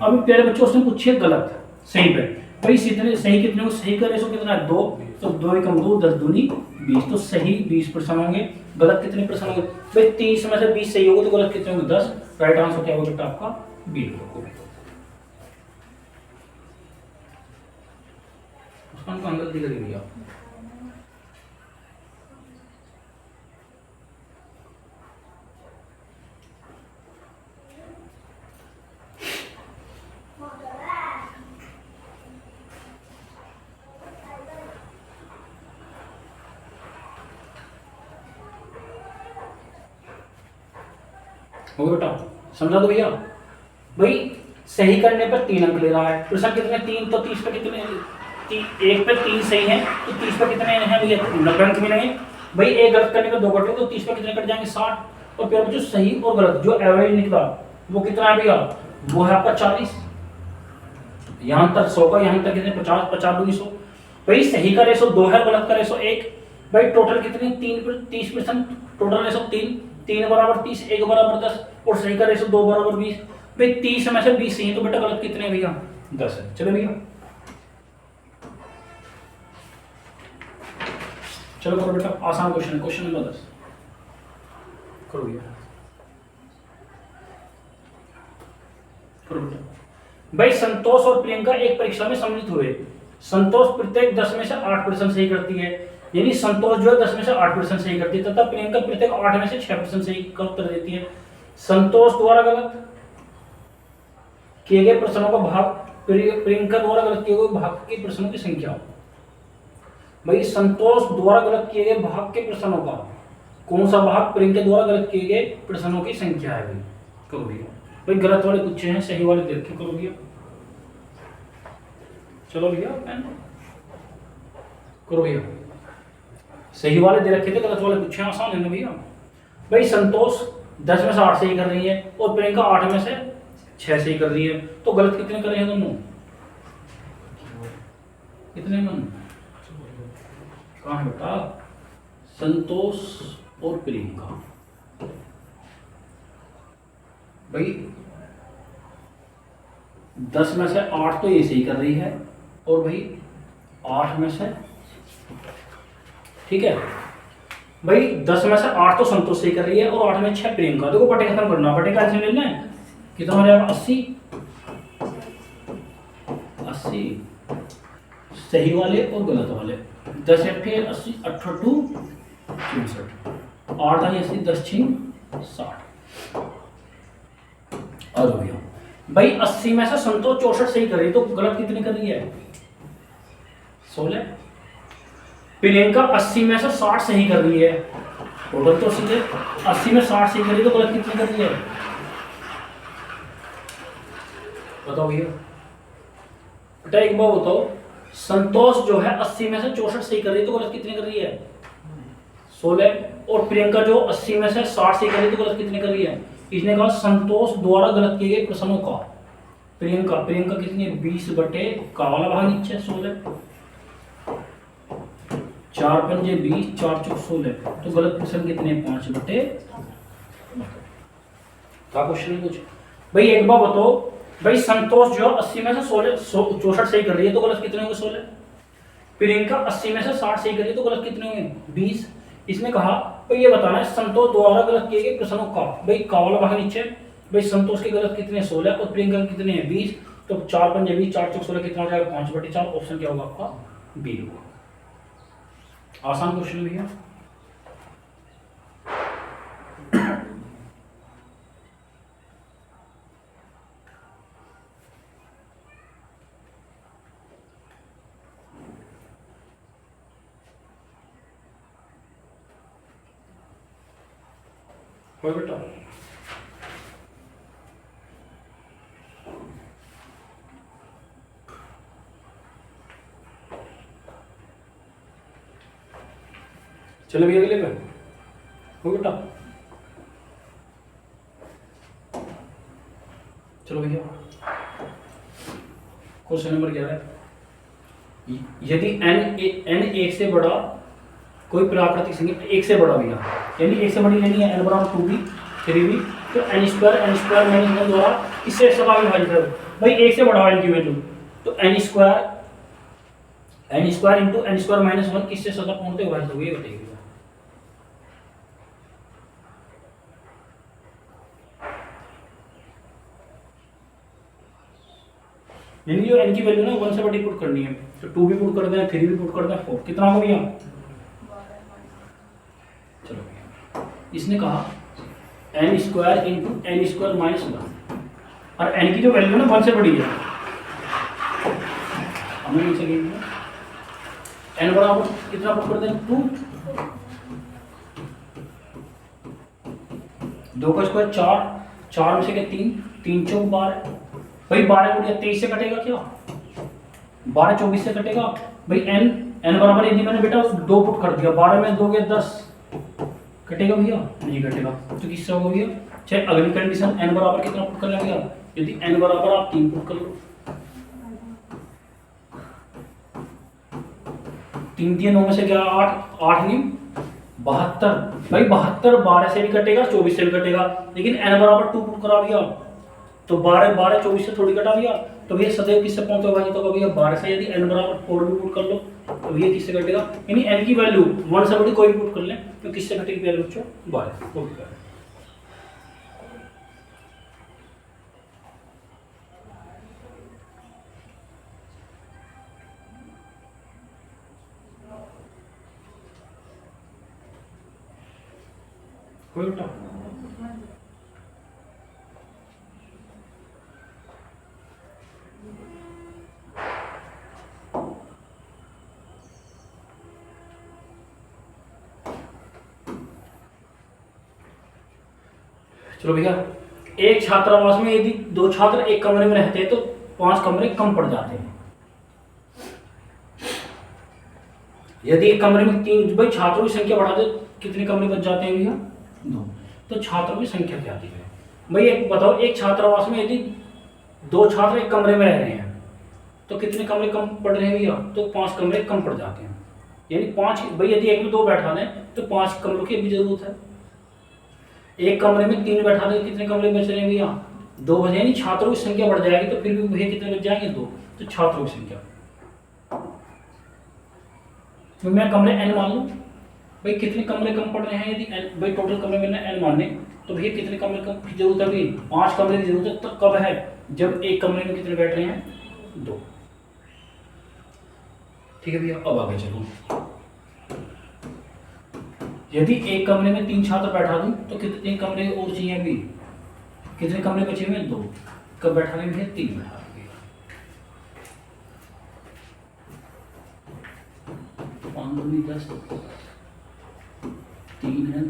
अभी प्यारे बच्चों उसने पूछे गलत सही पे, भाई कितने सही कितने को, सही का रेशो कितना है 2, तो 2 कम 2 10 दूनी 20। तो सही 20% होंगे, गलत कितने परसेंट होंगे भाई? 30 में से 20 सही होगा तो गलत कितने होंगे? 10। राइट आंसर क्या होगा बेटा आपका? बी होगा। उसका कौन गलती करेगी आप? हो गया बेटा, समझा दो भैया। भाई सही करने पर 3 अंक ले रहा है, प्रश्न कितने? 3। तो 30 पे कितने? एक पे 3 सही है तो 30 पे कितने हैं भैया? 90 अंक मिलेंगे। भाई एक गलत करने पे 2 कटे तो 30 पे कितने कट जाएंगे? 60। और फिर जो सही और गलत जो एवरेज निकला वो कितना है भैया? वो है आपका 40। यहाँ तक 100 का, यहाँ तक कितने? 50, 50 दूनी 100। भाई सही का रेशो 2 है, गलत का रेशो 1। भाई टोटल कितने? 30%। टोटल रेशो 3, 3 बराबर 30, 1 बराबर 10 और सही का रेशो 2 बराबर 20। भाई 30 में से 20 सही है तो बेटा गलत कितने भैया? 10 है। चलो भैया, चलो करो बेटा, आसान क्वेश्चन है, क्वेश्चन नंबर 10 करो भैया, करो बेटा। भाई संतोष और प्रियंका एक परीक्षा में सम्मिलित हुए। संतोष प्रत्येक 10 में से 8% सही करती है, यानी संतोष जो है 10 में से 8% सही करती है, तथा प्रियंका प्रत्येक 8 में से 6% सही का उत्तर देती है। संतोष द्वारा गलत किए गए प्रश्नों का भाग प्रियंका द्वारा गलत किए गए भाग के प्रश्नों की संख्या। भाई संतोष द्वारा गलत किए गए भाग के प्रश्नों का कौन सा भाग प्रियंका द्वारा गलत किए गए प्रश्नों की संख्या है? भाई करो भैया। भाई गलत वाले पूछे हैं, सही वाले देख के करो भैया। चलो भैया करो भैया, सही वाले दे रखे थे, गलत वाले पूछे हैं, आसान है ना भैया। भाई संतोष 10 में से 8 सही कर रही है और प्रियंका 8 में से 6 सही कर रही है, तो गलत कितने कर रहे हैं दोनों? कितने मन? कहाँ है बेटा? संतोष और प्रियंका। भाई 10 में से 8 तो ये सही कर रही है और भाई 8 में से, ठीक है भाई 10 में से 8 तो संतोष सही कर रही है और 8 में 6 प्रियंका। देखो बटे खत्म करना, बटे का ऐसे लेना है, कितना हो जाएगा? 80। 80 सही वाले और गलत वाले, 10 80, 8 2 64, 8 आई 80, 10 6 60। आ जाओ भैया। भाई 80 में से संतोष 64 सही कर रही है तो गलत कितनी कर रही है? 16। प्रियंका 80 में से 60 सही कर रही है, टोटल तो सीधे 80 में 60 सही कर रही है तो गलत कितनी कर रही है? बताओ भैया। बेटा एक बार बताओ, संतोष जो है 80 में से 64 सही कर रही है तो गलत कितनी कर रही है? 16। और प्रियंका जो 80 में से 60 सही कर रही है तो गलत कितनी कर रही है? इसने कहा संतोष द्वारा गलत किए गए प्रश्नों का प्रियंका कितनी? 20 बटे का वाला भाग नीचे 16, 4 पंजे 20, 4 चौक 16, तो गलत प्रश्न कितने? 5 बटे का क्वेश्चन कुछ। भाई एक बार बताओ, भाई संतोष जो 80 में से 64 सही कर रही है तो गलत कितने होंगे? 16। प्रियंका 80 में से 60 सही कर रही है तो गलत कितने होंगे? 20। इसने कहा भाई ये बताना है संतोष द्वारा गलत किए गए प्रश्नों का, भाई का वाला भाग नीचे, भाई संतोष के गलत कितने? 16 और प्रियंका के कितने हैं? 20। तो 4 पंजे 20, 4 चौक 16 कितना हो जाएगा? 5 बटे 4। ऑप्शन क्या होगा आपका? बी होगा। आसान क्वेश्चन भैया। बेटा चलो भैया अगले पे हो बेटा। चलो भैया क्वेश्चन नंबर 11, यदि n 1 से बड़ा कोई प्राकृतिक संख्या 1 से बड़ा भैया, यानी 1 से बड़ी लेनी है, n बराबर 2b 3b, तो n स्क्वायर माइनस 1 द्वारा इससे सभा विभाजित है। भाई 1 से बड़ा है इनकी वैल्यू, तो n square n square into n square minus one किससे सदा पूर्णतः विभाजित होगी ये बताइए। यानी जो एन की वैल्यू ना 1 से बड़ी पुट करनी है, तो 2 भी पुट कर दें, 3 भी पुट कर दें, 4 कितना हो गया। चलो भैया इसने कहा n square into n square minus one, और एन की जो वैल्यू ना 1 से बड़ी है, हमें नीचे एन बराबर कितना पुट कर दें 2, 2 का स्क्वायर 4, 4 में से क्या 3, 3 चौक 12, भाई 12 गुणिया 23 से कटेगा क्या, 12 24 से कटेगा भाई। एन एन बराबर यदि मैंने बेटा 2 पुट कर दिया, 12 में 2 गया 10, कटेगा भैया नहीं कटेगा, तो किससे होगा भैया। चाहे अगली कंडीशन एन बराबर कितना पुट कर लेंगे आप, यदि एन बराबर आप 3 पुट कर लो, 3 दिए 9 में से क्या 8, 8 नहीं 72, भाई 72 12 से भी कटेगा 24 से भी कटेगा, लेकिन एन बराबर 2 पुट करा दिया तो 12 12 24 से थोड़ी कटा दिया, तो भैया सदैव किससे पहुंचे विभाजित होगा भैया 12 से। यदि एन बराबर 4 भी पुट कर लो तो भैया किससे कटेगा, यानी एन की वैल्यू 1 से बड़ी कोई भी पुट कर ले तो किससे कटेगी भैया बच्चों 12। ओके कोई उठा चलो भैया एक छात्रावास में यदि 2 छात्र एक कमरे में रहते हैं तो 5 कमरे कम पड़ जाते हैं। यदि एक कमरे में 3, भाई छात्रों की संख्या बढ़ा दे कितने कमरे बच जाते हैं भैया 2, तो छात्रों की संख्या क्या आती है भाई एक बताओ। एक छात्रावास में यदि 2 छात्र एक कमरे में रह रहे हैं तो कितने कमरे कम पड़ रहे हैं भैया, तो 5 कमरे कम पड़ जाते हैं। यानी 5 भाई यदि एक में 2 बैठा दें तो 5 कमरों की भी जरूरत है। एक कमरे में 3 बैठा दें कितने कमरे बच रहे हैं भैया 2 बचे, यानी छात्रों की संख्या बढ़ जाएगी तो फिर भी भैया कितने बच जाएंगे 2, तो छात्रों की संख्या तो मैं कमरे n मान लूं भाई कितने कमरे कम पड़ रहे हैं। यदि n भाई टोटल कमरे में n माने तो भैया कितने कमरे कम की जरूरत है भाई 5 कमरे की जरूरत है। तो कब है जब एक कमरे में कितने बैठ रहे हैं 2। ठीक है भैया अब आगे चलो। यदि एक कमरे में 3 छात्र बैठा दूं तो कितने कमरे और चाहिए अभी, कितने कमरे बचे हुए 2, कब बैठा रहे हैं 3 बैठा रहे 5 दूनी 10, 3 है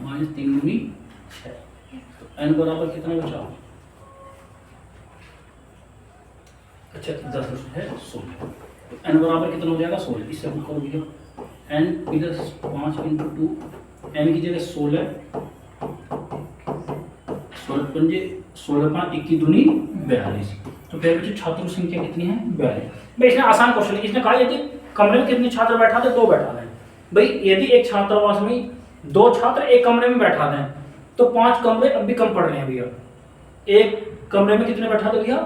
माइनस 3 दूनी 6, तो n बराबर कितना बचा, अच्छा 10 है 16, तो n बराबर कितना हो जाएगा 16। इससे हम करो भैया n इधर 5 इंटू 2, n की जगह 16, 16 पंजे 16 5 21 दूनी 42, तो फिर बच्चे छात्र संख्या कितनी है 42। भाई इसने आसान क्वेश्चन है, इसने कहा यदि कमरे में कितने छात्र बैठा थे 2 बैठा दें। भाई यदि एक छात्रावास में 2 छात्र एक कमरे में बैठा दें तो 5 कमरे अब भी कम पड़ रहे हैं भैया। एक कमरे में कितने बैठा दे भैया,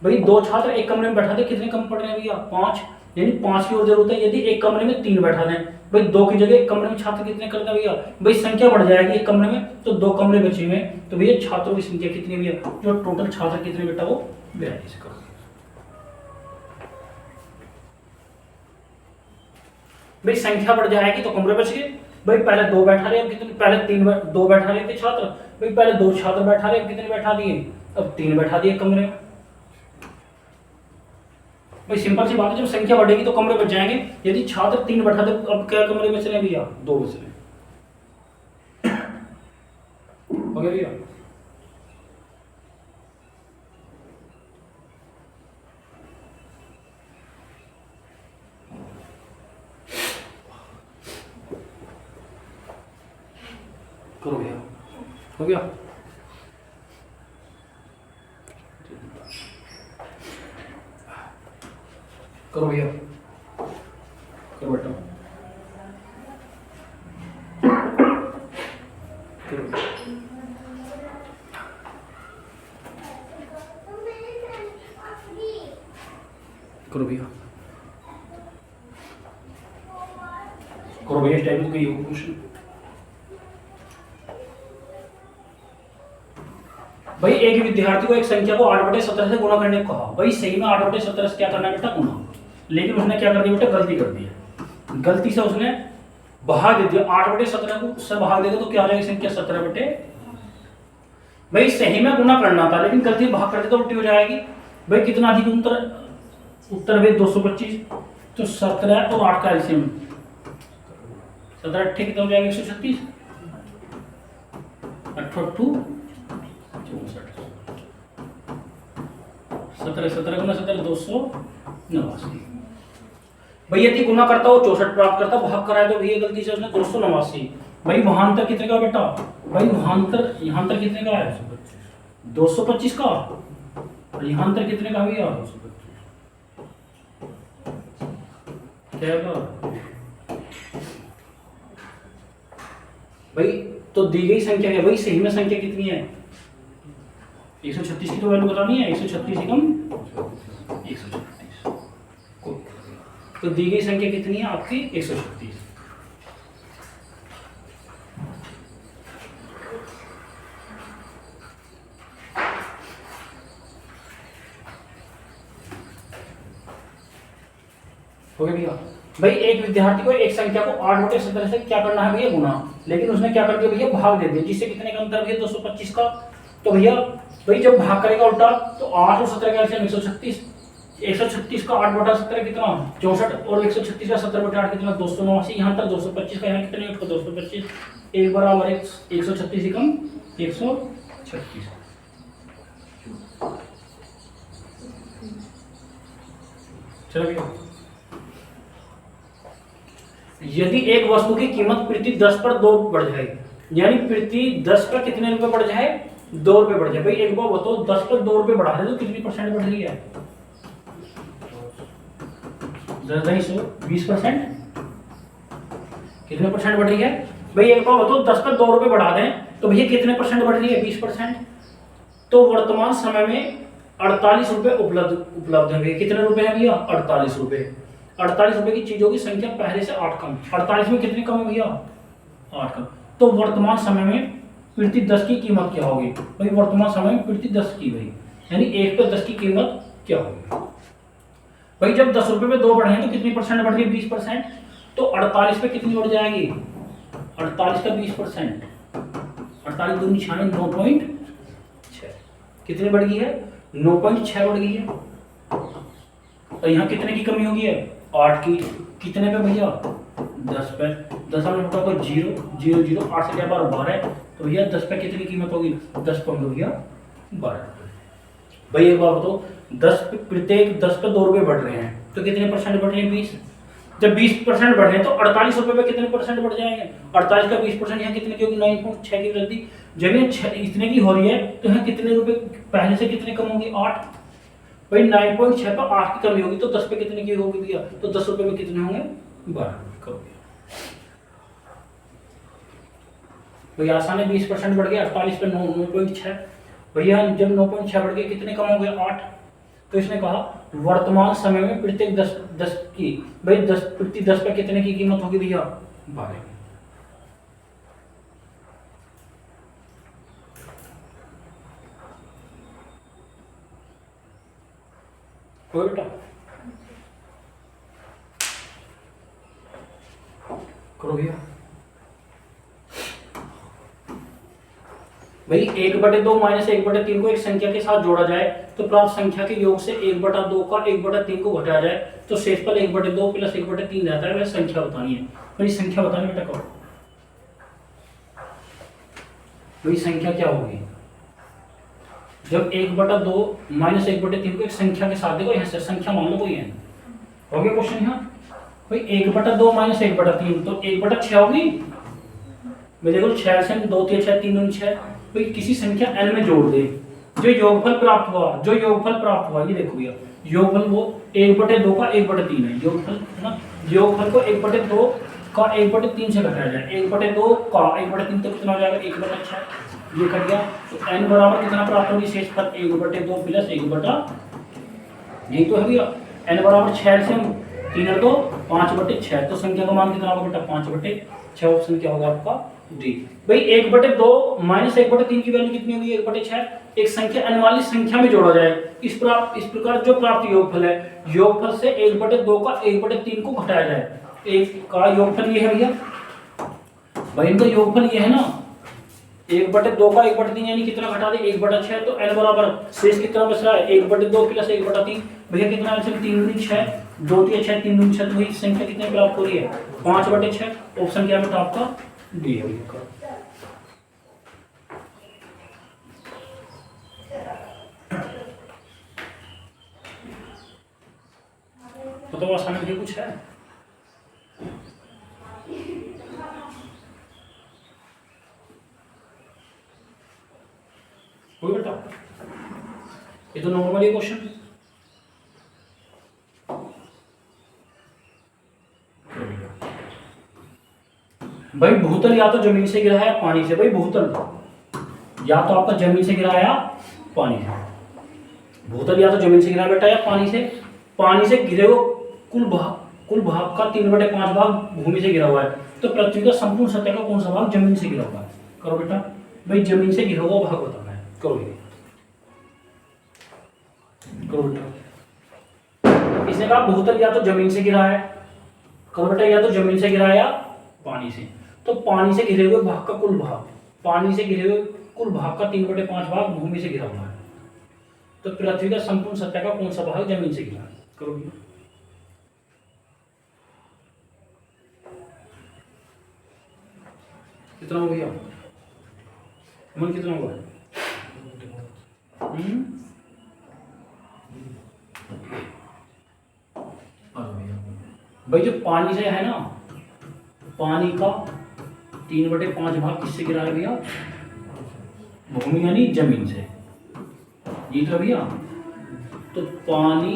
भाई 2 छात्र एक कमरे में बैठा दे कितने कम पड़ रहे हैं भैया 5, यानी 5 की और जरूरत है। यदि एक कमरे में 3 बैठा दें भाई 2 की जगह एक कमरे में छात्र कितने कर दें भैया, भाई संख्या बढ़ जाएगी एक कमरे में तो 2 कमरे बचे हुए, तो भैया छात्रों की संख्या कितनी है भैया, जो टोटल छात्र कितने बेटा वो 42 करो। भाई संख्या बढ़ जाएगी तो कमरे बच गए। भाई पहले 2 बैठा रहे अब कितने, पहले 2 बैठा रहे थे छात्र, भाई पहले 2 छात्र बैठा रहे अब कितने बैठा दिए, अब 3 बैठा दिए कमरे में। भाई सिंपल सी बात है, जब संख्या बढ़ेगी तो कमरे बच जाएंगे। यदि छात्र 3 बैठा दे अब क्या कमरे बच रहे हैं भैया 2 बच रहे हो गया भैया। करो भैया हो गया। करो भैया करो बेटा करो करो भैया करो भैया, इस टाइप में कोई क्वेश्चन। भाई एक विद्यार्थी को एक संख्या को 8/17 से गुणा करने को कहा। भाई सही में 8/17 से क्या करना है बेटा, गुणा। लेकिन उसने क्या कर दिया बेटा, गलती कर दी है। गलती से उसने भाग दे दिया। 8/17 को उससे भाग देगा तो क्या आ जाएगी संख्या, 17। भाई सही में गुणा करना था लेकिन गलती भाग कर दे तो उल्टी हो जाएगी। भाई कितना अधिक उत्तर भाई 225, तो 17 और 8 का एलसीएम 17 कितना हो जाएगा, 136। 8 17 गुना 17 289। भाई यदि गुना करता हो 64 प्राप्त करता, भाग कराए तो भैया गलती से उसने 289। भाई वहांतर कितने का बेटा, भाई वहांतर यहांतर कितने का है, 225 का। और यहांतर कितने का भैया, क्या भाई। तो दी गई संख्या है, भाई सही में संख्या कितनी है, 136 की तो वैल्यू बतानी है। 136 एकम 136। तो दी गई संख्या कितनी है आपकी, 136। हो गया भैया। भाई एक विद्यार्थी को एक संख्या को 8/17 से क्या करना है भैया, गुणा। लेकिन उसने क्या कर दिया भैया, भाग दे दिया। जिससे कितने का अंतर भैया, 225 का। तो भैया भाई जब भाग करेगा उल्टा तो 8 और 17 का एलसीएम 136। 136 का 8/17 कितना, 64। और 136 का 17/8 कितना, 289। यहाँ तक 225 का, यहाँ कितने 225। एक बराबर 136 एकम 136। चलो भैया, यदि एक वस्तु की कीमत प्रति 10 पर 2 बढ़ जाए, यानी प्रति 10 पर कितने रुपए बढ़ जाए, 2 रुपए बढ़ जाए। भाई एक बार बताओ, 10 पर 2 रुपए बढ़ा रहे तो कितनी परसेंट बढ़ रही है, 20%। कितने परसेंट बढ़ रही है भाई, एक बार बताओ, 10 पर 2 रुपए बढ़ा दें तो भैया कितने परसेंट बढ़ रही है, 20%। तो वर्तमान समय में 48 रुपए उपलब्ध है। कितने रुपए है भैया, 48 रुपए। 48 रुपए की चीजों की संख्या पहले से 8 कम। 48 में कितनी कम है भैया, 8 कम। तो वर्तमान समय में प्रति 10 की कीमत क्या होगी भाई, वर्तमान समय में प्रति 10 की, भाई यानी 1 पर 10 की कीमत क्या होगी। भाई जब 10 रुपए में 2 बढ़े हैं तो कितनी परसेंट बढ़ रही है, 20%। तो 48 पे कितनी बढ़ जाएगी, 48 का 20%। 48 दूनी 9.6। कितनी बढ़ गई है, 9.6 बढ़ गई है। और यहाँ कितने की कमी होगी है, 8 की। कितने पे भैया, 10 पे। 10 में छोटा कोई 0 0 0, 8 से क्या बार 12। तो भैया 10 पे कितनी कीमत होगी, 10 पर हो गया 12। भाई एक बात बताओ, 10 प्रत्येक 10 पे 2 रुपए बढ़ रहे हैं तो कितने परसेंट बढ़ रहे हैं, 20। जब 20% बढ़ रहे हैं तो 48 रुपए पे कितने परसेंट बढ़ जाएंगे, 48 का 20% यहाँ कितने की होगी, 9.6 की वृद्धि। जब ये इतने की हो रही है तो यहाँ कितने रुपए पहले से कितने कम होंगे, 8। भाई 9.6 पर 8 की कमी होगी तो 10 पे कितने की होगी भैया, तो 10 रुपए में कितने होंगे, 12 रुपए। भाई आसान है, 20% बढ़ गया, 48 पे 9.6। भैया जब 9.6 बढ़ गए कितने कम हो गए, 8। तो इसने कहा वर्तमान समय में प्रत्येक 10 की, भाई 10 प्रति 10 पे कितने की कीमत होगी भैया, 12। कोई बेटा करो भैया। भाई 1/2 माइनस 1/3 को एक संख्या के साथ जोड़ा जाए तो प्राप्त संख्या के योग से 1/2 का 1/3 को घटाया जाए तो शेष पर 1/2 प्लस 1/3 रहता है। वह संख्या बतानी है। भाई संख्या बतानी बेटा करो, भाई संख्या क्या होगी जब 1/2 माइनस 1/3 को एक संख्या के साथ, देखो यहाँ से संख्या मान लो कोई है, हो गया क्वेश्चन यहाँ। भाई 1/2 माइनस 1/3 तो 1/6 होगी। मैं देखो 6 से 2 3 6 3 9 6। भाई किसी संख्या n में जोड़ दे, जो योगफल प्राप्त हुआ ये देखो भैया, योगफल वो 1/2 का 1/3 है। योगफल है ना, योगफल को 1/2 का 1/3 से घटाया जाए। 1/2 का 1/3 तो कितना हो जाएगा, 1/6। ये कट गया तो n बराबर कितना प्राप्त होगी, शेष पर 1/2 प्लस 1/, यही तो है भैया। n बराबर 6 से 3 और 2 5/6। तो संख्या का मान कितना होगा बेटा 5/6। ऑप्शन क्या होगा आपका डी। भाई 1/2 माइनस 1/3 की वैल्यू कितनी होगी 1/6। एक संख्या अनुमानित संख्या में जोड़ा जाए इस प्रकार जो प्राप्त योगफल है, योगफल से 1/2 का 1/3 को घटाया जाए। एक का योगफल ये है भैया, भाई इनका योगफल ये है ना 1/2 का 1/3 यानी कितना घटा दे 1/6। तो n बराबर शेष कितना बच रहा है 1/2 प्लस 1/3। भैया कितना है 3 दूनी 6, 2 3 6 3 दूनी 6। तो वही संख्या कितने प्राप्त हो रही है 5/6। ऑप्शन क्या बेटा आपका डी है भैया। तो आसान भी कुछ है कोई बेटा, ये तो नॉर्मल क्वेश्चन। भाई भूतल या तो जमीन से गिरा है या पानी से। भाई भूतल या तो आपका जमीन से गिरा है या पानी से। भूतल या तो जमीन से गिरा बेटा या पानी से। पानी से गिरे हुए कुल भाग का 3/5 भाग भूमि से गिरा हुआ है। तो पृथ्वी का संपूर्ण सतह का कौन सा भाग जमीन से गिरा हुआ है। करो बेटा, भाई जमीन से गिरा हुआ भाग बताना है। करो बेटा, इसने कहा भूतल या तो जमीन से गिरा है। करो बेटा, या तो जमीन से गिरा है या पानी से। तो पानी से घिरे हुए भाग का कुल भाग, पानी से घिरे हुए कुल भाग का 3/5 भाग भूमि से घिरा हुआ है। तो पृथ्वी का संपूर्ण सतह का कौन सा भाग जमीन से घिरा है। करो भैया, कितना हो गया मन, कितना हुआ भाई जो पानी से है ना, पानी का 3/5 भाग किससे गिरा है भैया भूमि यानी जमीन से। ये तो भैया, तो पानी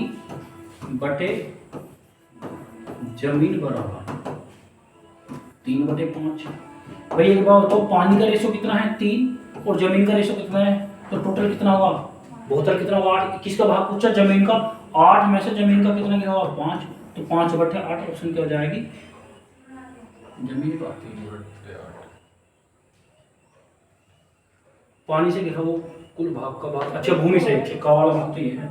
बटे जमीन बराबर 3/5। भाई एक बार तो पानी का रेशो कितना है 3 और जमीन का रेशो कितना है, तो टोटल कितना हुआ भूतल कितना हुआ 8। किसका भाग पूछा जमीन का, 8 में से जमीन का कितना गिरा हुआ 5। तो 5/8 ऑप्शन क्या हो जाएगी जमीन का 3/8। पानी से घिरा वो कुल भाग का भाग, अच्छा भूमि से छिक्का वाला भाग तो ये है।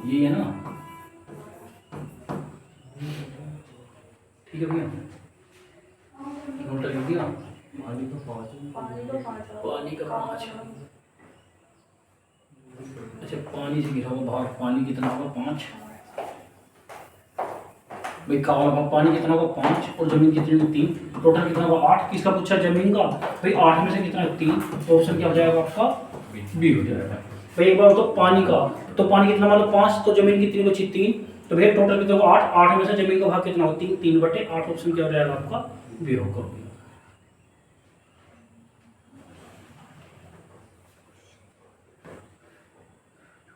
ये है ना, ठीक है भैया, नोट कर दिया। पानी का 5। अच्छा पानी से घिरा हुआ भाग, पानी कितना होगा 5। भाई काला भाग पानी कितना होगा 5 और जमीन कितनी होगी 3। टोटल कितना होगा 8। किसका पूछा जमीन का, भाई 8 में से कितना है 3। तो ऑप्शन क्या हो जाएगा आपका बी हो जाएगा। भाई एक बार तो पानी का, तो पानी कितना मतलब 5, तो जमीन कितनी बची 3। तो भैया टोटल कितना होगा 8। 8 में से जमीन का भाग कितना होगा 3, 3/8। ऑप्शन क्या हो जाएगा आपका बी होगा।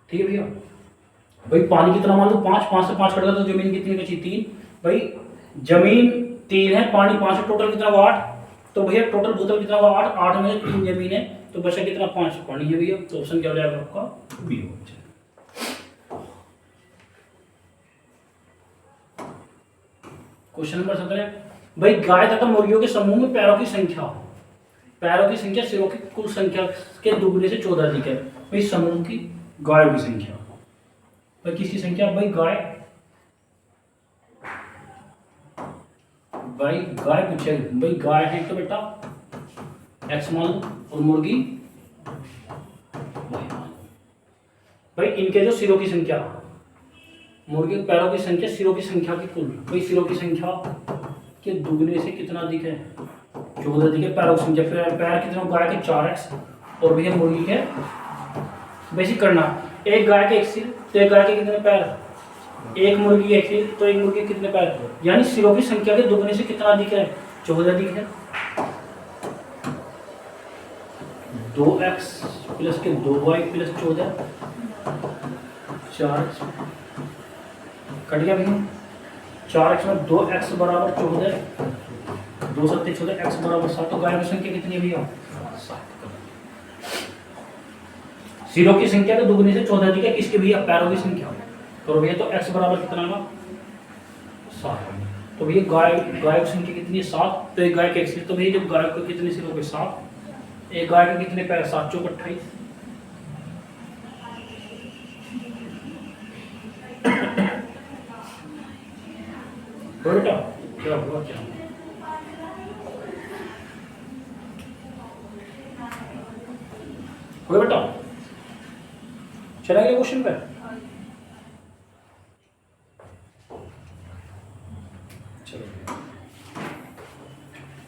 ठीक है भैया, भाई पानी कितना मान लो 5, 5 से 5 कट गया तो जमीन कितनी बची 3। भाई जमीन 3 है, पानी 5 है, टोटल कितना हुआ 8। तो भैया टोटल भूतल कितना हुआ 8। 8 में 3 जमीन है, तो बचा कितना 5 पानी है भैया। तो ऑप्शन क्या हो जाएगा आपका बी हो जाएगा। क्वेश्चन नंबर 17, भाई गाय तथा मुर्गियों के समूह में पैरों की संख्या सिरों की कुल संख्या के दुगने से 14 अधिक है। भाई समूह की गायों की संख्या, भाई किसकी संख्या, भाई गाय पूछे। भाई गाय है तो बेटा एक्स मान लो और मुर्गी वाई मान। भाई इनके जो सिरों की संख्या, मुर्गी के पैरों की संख्या सिरों की संख्या की कुल, भाई सिरों की संख्या के दुगने से कितना अधिक है 14 अधिक है। पैरों की संख्या पैर कितना, गाय के 4x और भैया मुर्गी के बेसिक करना, एक गाय के 1 सिर तो एक गाय के कितने पैर, एक मुर्गी 1 सिर तो एक मुर्गी के कितने पैर, यानी सिरों की संख्या के दुगने से कितना अधिक है 14 अधिक है। 2x प्लस के 2y प्लस 14 4x कट गया भैया। 4x में 2x बराबर 14, 2 7 14 x बराबर 7। तो गाय की संख्या कितनी है भैया 7। 0 की संख्या तो दुगुनी से 14 अधिक है किसके भैया, पैरों की संख्या। तो भैया तो x बराबर कितना होगा, 7। तो भैया गाय की संख्या कितनी है, 7। तो एक गाय के x, तो भैया जब गाय को कितने सिर हो गए, 7। एक गाय के कितने पैर, 7 चौक 28। बेटा क्या हुआ, क्या हुआ बेटा, चला गया क्वेश्चन पे।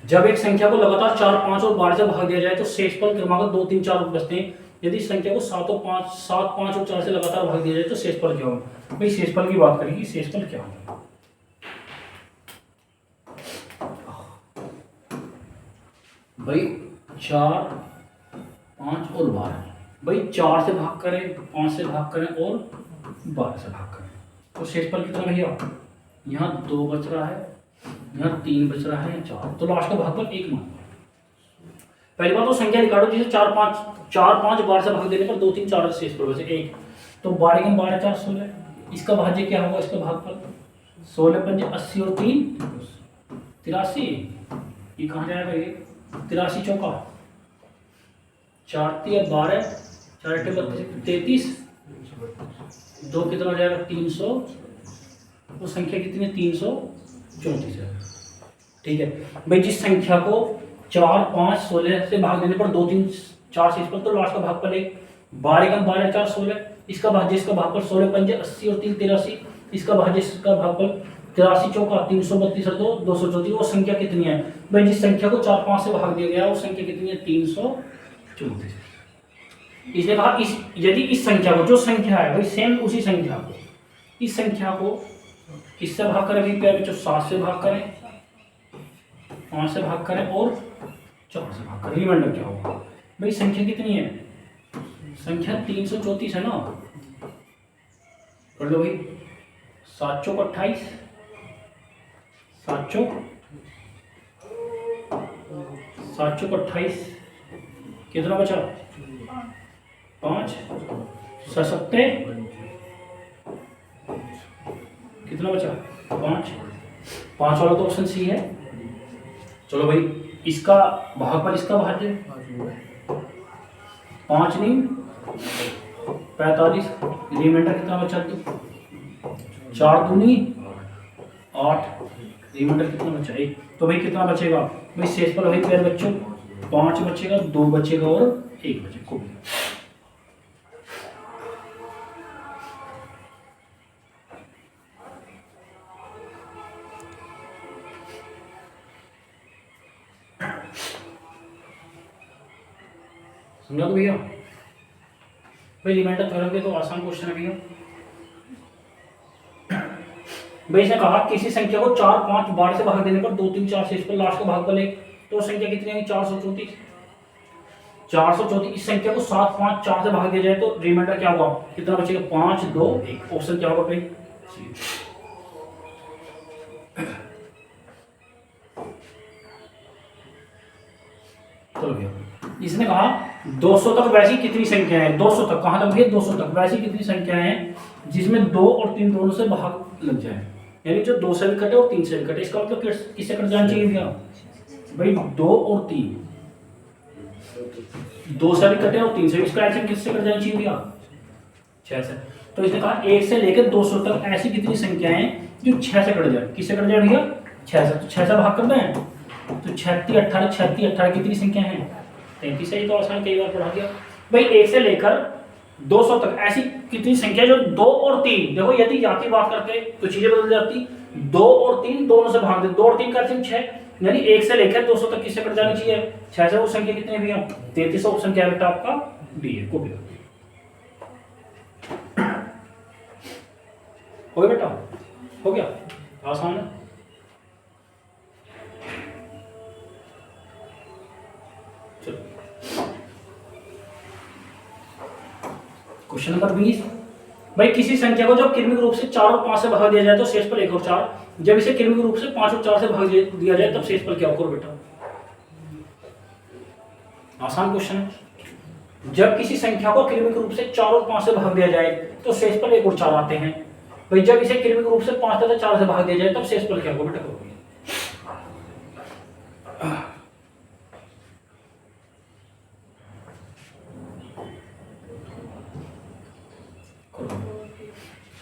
जब एक संख्या को लगातार 4, 5 और 12 से भाग दिया जाए तो शेषफल क्रमांक 2, 3, 4 बचते हैं। यदि संख्या को 7, 5 और 4 से लगातार भाग दिया जाए तो शेषफल क्या होगा। भाई शेषफल की बात करेंगे, शेषफल क्या होगा। भाई 4, 5 और 12, भाई 4 से भाग करें, 5 से भाग करें और 12 से भाग करें तो शेषफल कितना भैया, यहाँ 2 बच रहा है, यहाँ 3 बच रहा है, 4। तो लास्ट का भागफल 1 मान लो। पहली बात तो संख्या निकालो जिसे 4, 5 12 से भाग देने पर 2, 3, 4 शेषफल बचे 1। तो 12 के 12 4 16, इसका भाज्य क्या होगा, इसका भागफल 16 पंजे 80 और 3 83। ये कहाँ जाएगा, ये 83 चौका 4 3 12 4 8 32 2 कितना हो जाएगा 300। वो संख्या कितनी है, 334 है। ठीक है भाई, जिस संख्या को 4, 5, 16 से भाग देने पर 2, 3, 4 शेषफल, तो लास्ट का भागफल 1। 12 का 12 4 16, इसका भाज्य इसका भागफल 16 पंजे 80 और 3 83, इसका भाज्य इसका भागफल 83 चौका 332 और 2 234। वो संख्या कितनी है भाई, जिस संख्या को 4, 5 से भाग दिया गया वो संख्या कितनी है, 334। इसने कहा यदि इस संख्या को, जो संख्या है भाई सेम उसी संख्या को, इस संख्या को किससे भाग करें भाई, प्यारे बच्चों 7 से भाग करें, 5 से भाग करें और 4 से भाग करें, रिमाइंडर क्या होगा भाई। संख्या कितनी है, संख्या 334 है ना। कर लो भाई, 7 चौक 28, 7 चौक 28, कितना बचा 5 सत्ते, कितना बचा 5 वाला तो ऑप्शन सी है। चलो भाई, इसका भागफल इसका भाज्य 5 नहीं 45, रिमाइंडर कितना बचा 4 दूनी 8, रिमाइंडर कितना बचा 1। तो भाई कितना बचेगा भाई, शेषफल भाई प्यारे बच्चों 5 बचेगा, 2 बचेगा और 1 बचेगा। समझा तो भैया भाई, रिमाइंडर थ्योरम के तो आसान क्वेश्चन है भैया। भाई इसने कहा किसी संख्या को 4, 5, 12 से भाग देने पर 2, 3, 4 शेषफल, लास्ट का भागफल 1। तो संख्या कितनी है 434। 434 इस संख्या को 7, 5, 4 से भाग दिया जाए तो रिमाइंडर क्या होगा, कितना बचेगा 5, 2, 1। ऑप्शन क्या होगा भाई, चलो भैया। इसने कहा 200 तक वैसी कितनी संख्या है, 200 तक कहां तक भैया, 200 तक वैसी कितनी संख्या है जिसमें 2 और 3 दोनों से भाग लग जाए, यानी जो 2 से भी कटे और 3 से भी कटे। इसका मतलब किससे कट जाना चाहिए भैया भाई, 2 और 3, 2 से भी कटे और 3 से भी। इसका एल्सियम किससे कट जाना चाहिए भैया, 6 से। तो इसने कहा 1 से लेकर 200 तक ऐसी कितनी संख्याएं जो 6 से कट जाए, किससे कट जाए भैया 6 से। तो 6 से भाग करना है तो 36, 18, 36, 18 कितनी संख्या है 33 से। ही तो आसान कई बार पढ़ा दिया भाई। 1 से लेकर 200 तक ऐसी कितनी संख्या जो 2 और 3, देखो यदि या की बात करते तो चीजें बदल जाती, 2 और 3 दोनों से भाग दे, 2 और 3 का एल्सियम 6, यानी 1 से लेकर 200 तक किससे कट जानी चाहिए 6 से। वो संख्या कितनी है भैया 33। ऑप्शन क्या बेटा आपका डी है। कॉपी हो गया बेटा, हो गया आसान है। क्वेश्चन नंबर 20 भाई, किसी संख्या को जब क्रमिक रूप से 4 और 5 से भाग दिया जाए तो शेषफल 1 और 4, जब इसे क्रमिक रूप से 5 और 4 से भाग दिया जाए तब शेषफल क्या होगा बेटा। आसान क्वेश्चन है। जब किसी संख्या को क्रमिक रूप से 4 और 5 से भाग दिया जाए तो शेषफल 1 और 4 आते हैं। भाई जब इसे क्रमिक रूप से 5 तथा 4 से भाग दिया जाए तब शेषफल क्या होगा बेटा?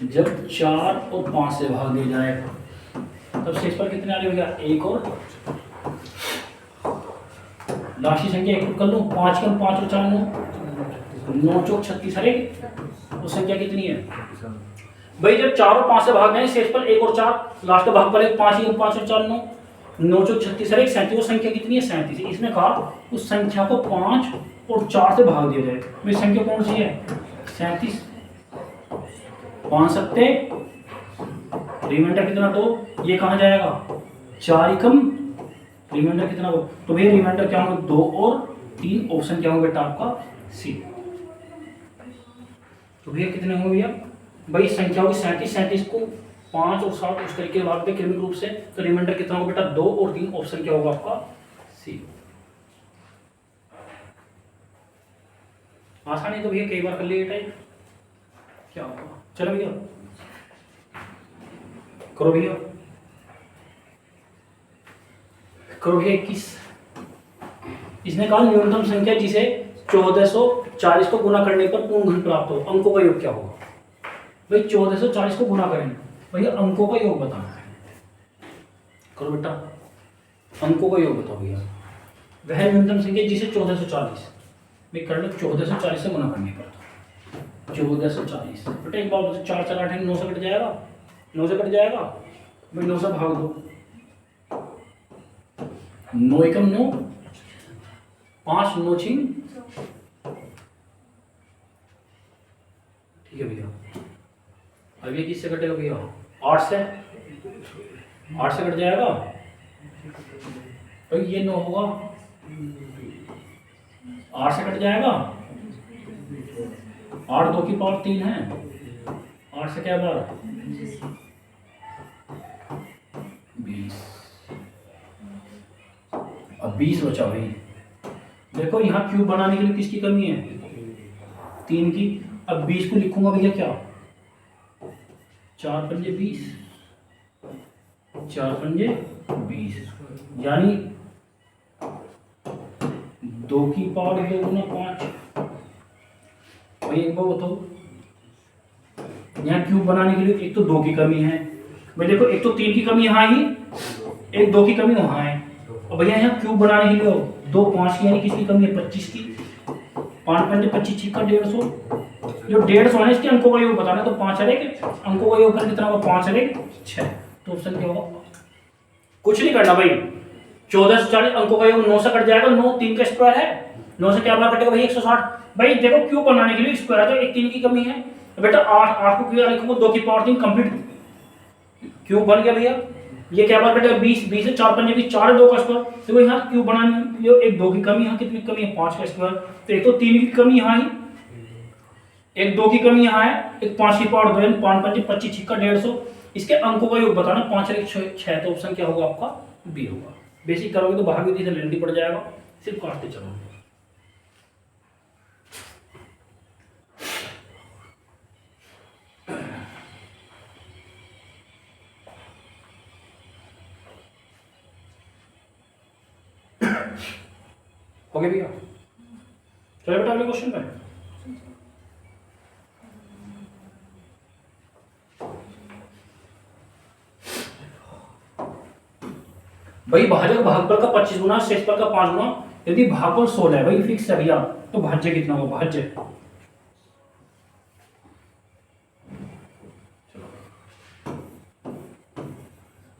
जब 4 और 5 से भाग दिया जाए तब शेषफल कितने आ रहे हो? 1 और राशि संख्या एक कर लो, 5 कम 5 और 4 9 चौक 36। अरे वो संख्या कितनी है भाई? जब 4 और 5 से भाग गए शेषफल 1 और 4, लास्ट का भागफल 1, 5 और 5 और 4 9 चौक 36। अरे 37। वो संख्या कितनी है? 37। इसने कहा उस संख्या को 5 और 4 से भाग दिया जाए। भाई संख्या कौन सी है? 37। 5 सत्ते रिमाइंडर कितना? 2। ये कहाँ जाएगा? 4 एकम रिमाइंडर कितना हो? तो भैया रिमाइंडर क्या होगा? 2 और 3। ऑप्शन क्या होगा बेटा आपका? सी। तो भैया कितने होंगे भैया? भाई संख्या होगी 37। 37 को 5 और 7 उस तरीके भाग दे क्रमिक रूप से, तो रिमाइंडर कितना होगा बेटा? 2 और 3। ऑप्शन क्या होगा आपका? सी। आसान है तो भैया कई बार कर लिए टाइप क्या होगा? चलो भैया करो भैया, करो भैया 21। इसने कहा न्यूनतम संख्या जिसे 1440 को गुना करने पर पूर्ण घन प्राप्त हो, अंकों का योग क्या होगा? भाई 1440 को गुना करें, भैया अंकों का योग बताना है। करो बेटा, अंकों का योग बताओ भैया। वह न्यूनतम संख्या जिसे 1440 मैं कर लो 1440 से गुना करने पर 1440 बेटा एक बार 4 4 8 9 से कट जाएगा, 9 से कट जाएगा भाई, 9 से भाग दो, 9 एकम 9, 5 9 6। ठीक है भैया। अब ये किससे कटेगा भैया? 8 से, 8 से कट जाएगा तो ये 9 होगा, 8 से कट जाएगा, 8 2 की पावर 3 है, 8 से क्या बार 20। अब 20 बचा भाई। देखो यहाँ क्यूब बनाने के लिए किसकी कमी है? 3 की। अब 20 को लिखूंगा भैया क्या? 4 पंजे 20, 4 पंजे 20, यानी 2 की पावर 2 गुना 5। भाई एक बार बताओ, यहाँ क्यूब बनाने के लिए एक तो 2 की कमी है भाई, देखो एक तो 3 की कमी यहाँ ही, एक 2 की कमी वहाँ है। और भैया यहाँ क्यूब बनाने के लिए 2 5 की, यानी किसकी कमी है? 25 की। 5 पंजे 25 का 150, जो 150 है इसके अंकों का योग बताना, तो 5 अरे अंकों का योग कर कितना होगा? 5 अरे 6। तो ऑप्शन क्या होगा? कुछ नहीं करना भाई, 1440 अंकों का योग 9 से कट जाएगा, 9 3 का स्क्वायर है, 9 से क्या बार कटेगा भाई? 160। भाई देखो क्यूब बनाने के लिए स्क्वायर है तो एक 3 की कमी है बेटा, 8 को क्यों लिखूंगा? 2 की पावर 3 कंप्लीट क्यूब बन गया भैया। ये क्या बार कटेगा? 20, 20 से 4 पंजे 20, 4 2 का स्क्वायर। देखो यहाँ क्यूब बनाने के लिए एक 2 की कमी, यहाँ कितनी कमी है? 5 का स्क्वायर। तो एक तो 3 की कमी यहाँ ही, एक 2 की कमी यहाँ है, एक 5 की पावर 2, 5 पंजे 25 6 का 150। इसके अंकों का योग बताना, 5 और 6। तो ऑप्शन क्या होगा आपका? बी होगा। बेसिक करोगे तो भाग विधि से लेंदी पड़ जाएगा, सिर्फ काटते चलो। हो गया भैया? चलो बेटा अगले क्वेश्चन पे। भाई भाजक भागफल का 25 गुना, शेषफल का 5 गुना। यदि भागफल 16 है भाई, फिक्स है भैया, तो भाज्य कितना होगा? भाज्य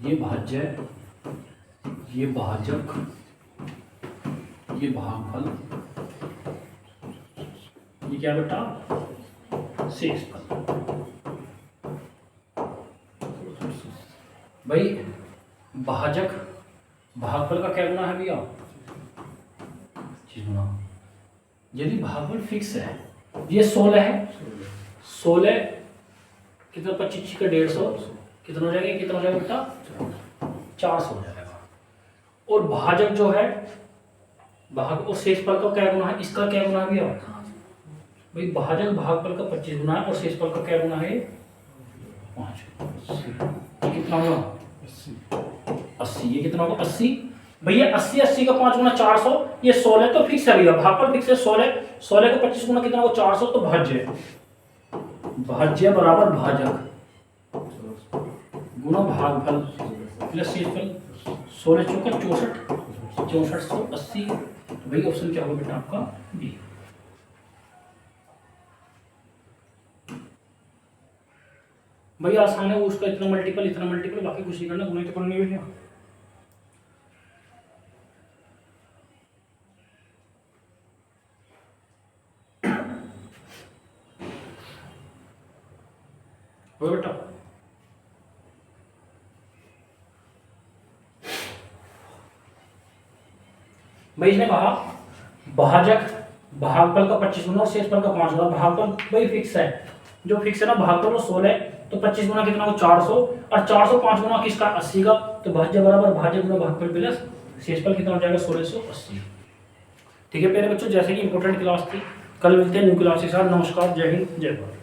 ये भाज्य, ये भाजक, ये भागफल, ये क्या बेटा? शेषफल। भाई भाजक भागफल का क्या गुना है भैया? 25 गुना। यदि भागफल फिक्स है, ये 16 है, 16 कितना? 25 का 150, कितना हो जाएगा? कितना हो जाएगा बेटा? 400 हो जाएगा। और भाजक जो है, भाग और शेषफल का क्या गुना है? इसका क्या गुना है भैया? भाई भाजक भागफल का 25 गुना है और शेषफल का क्या गुना है 5। ये कितना हुआ 80। ये कितना होगा 80। भैया 80 80 का 5 गुना 400, ये 16 तो फिक्स है भैया, भागफल फिक्स है 16। 16 का 25 गुना कितना होगा 400, तो भाज्य बराबर भाजक गुना भागफल प्लस शेषफल। 16 चौका 64, 6480। तो भाई ऑप्शन क्या होगा बेटा आपका बी। भैया आसान है, उसका इतना मल्टीपल बाकी कुछ नहीं करना, गुना तो करनी भैया। हो बेटा भाई इसने कहा भाजक भागफल का 25 गुना और शेषफल का 5 गुना। भागफल भाई फिक्स है, जो फिक्स है ना भागफल वो 16, तो 25 गुना कितना हो 400, और 400 5 गुना किसका 80 का, तो भाज्य बराबर भाज्य गुना भागफल प्लस शेषफल कितना हो जाएगा 1680। ठीक है प्यारे बच्चों, जैसे कि इंपॉर्टेंट क्लास थी, कल मिलते हैं न्यू क्लास के साथ। नमस्कार, जय हिंद, जय भारत।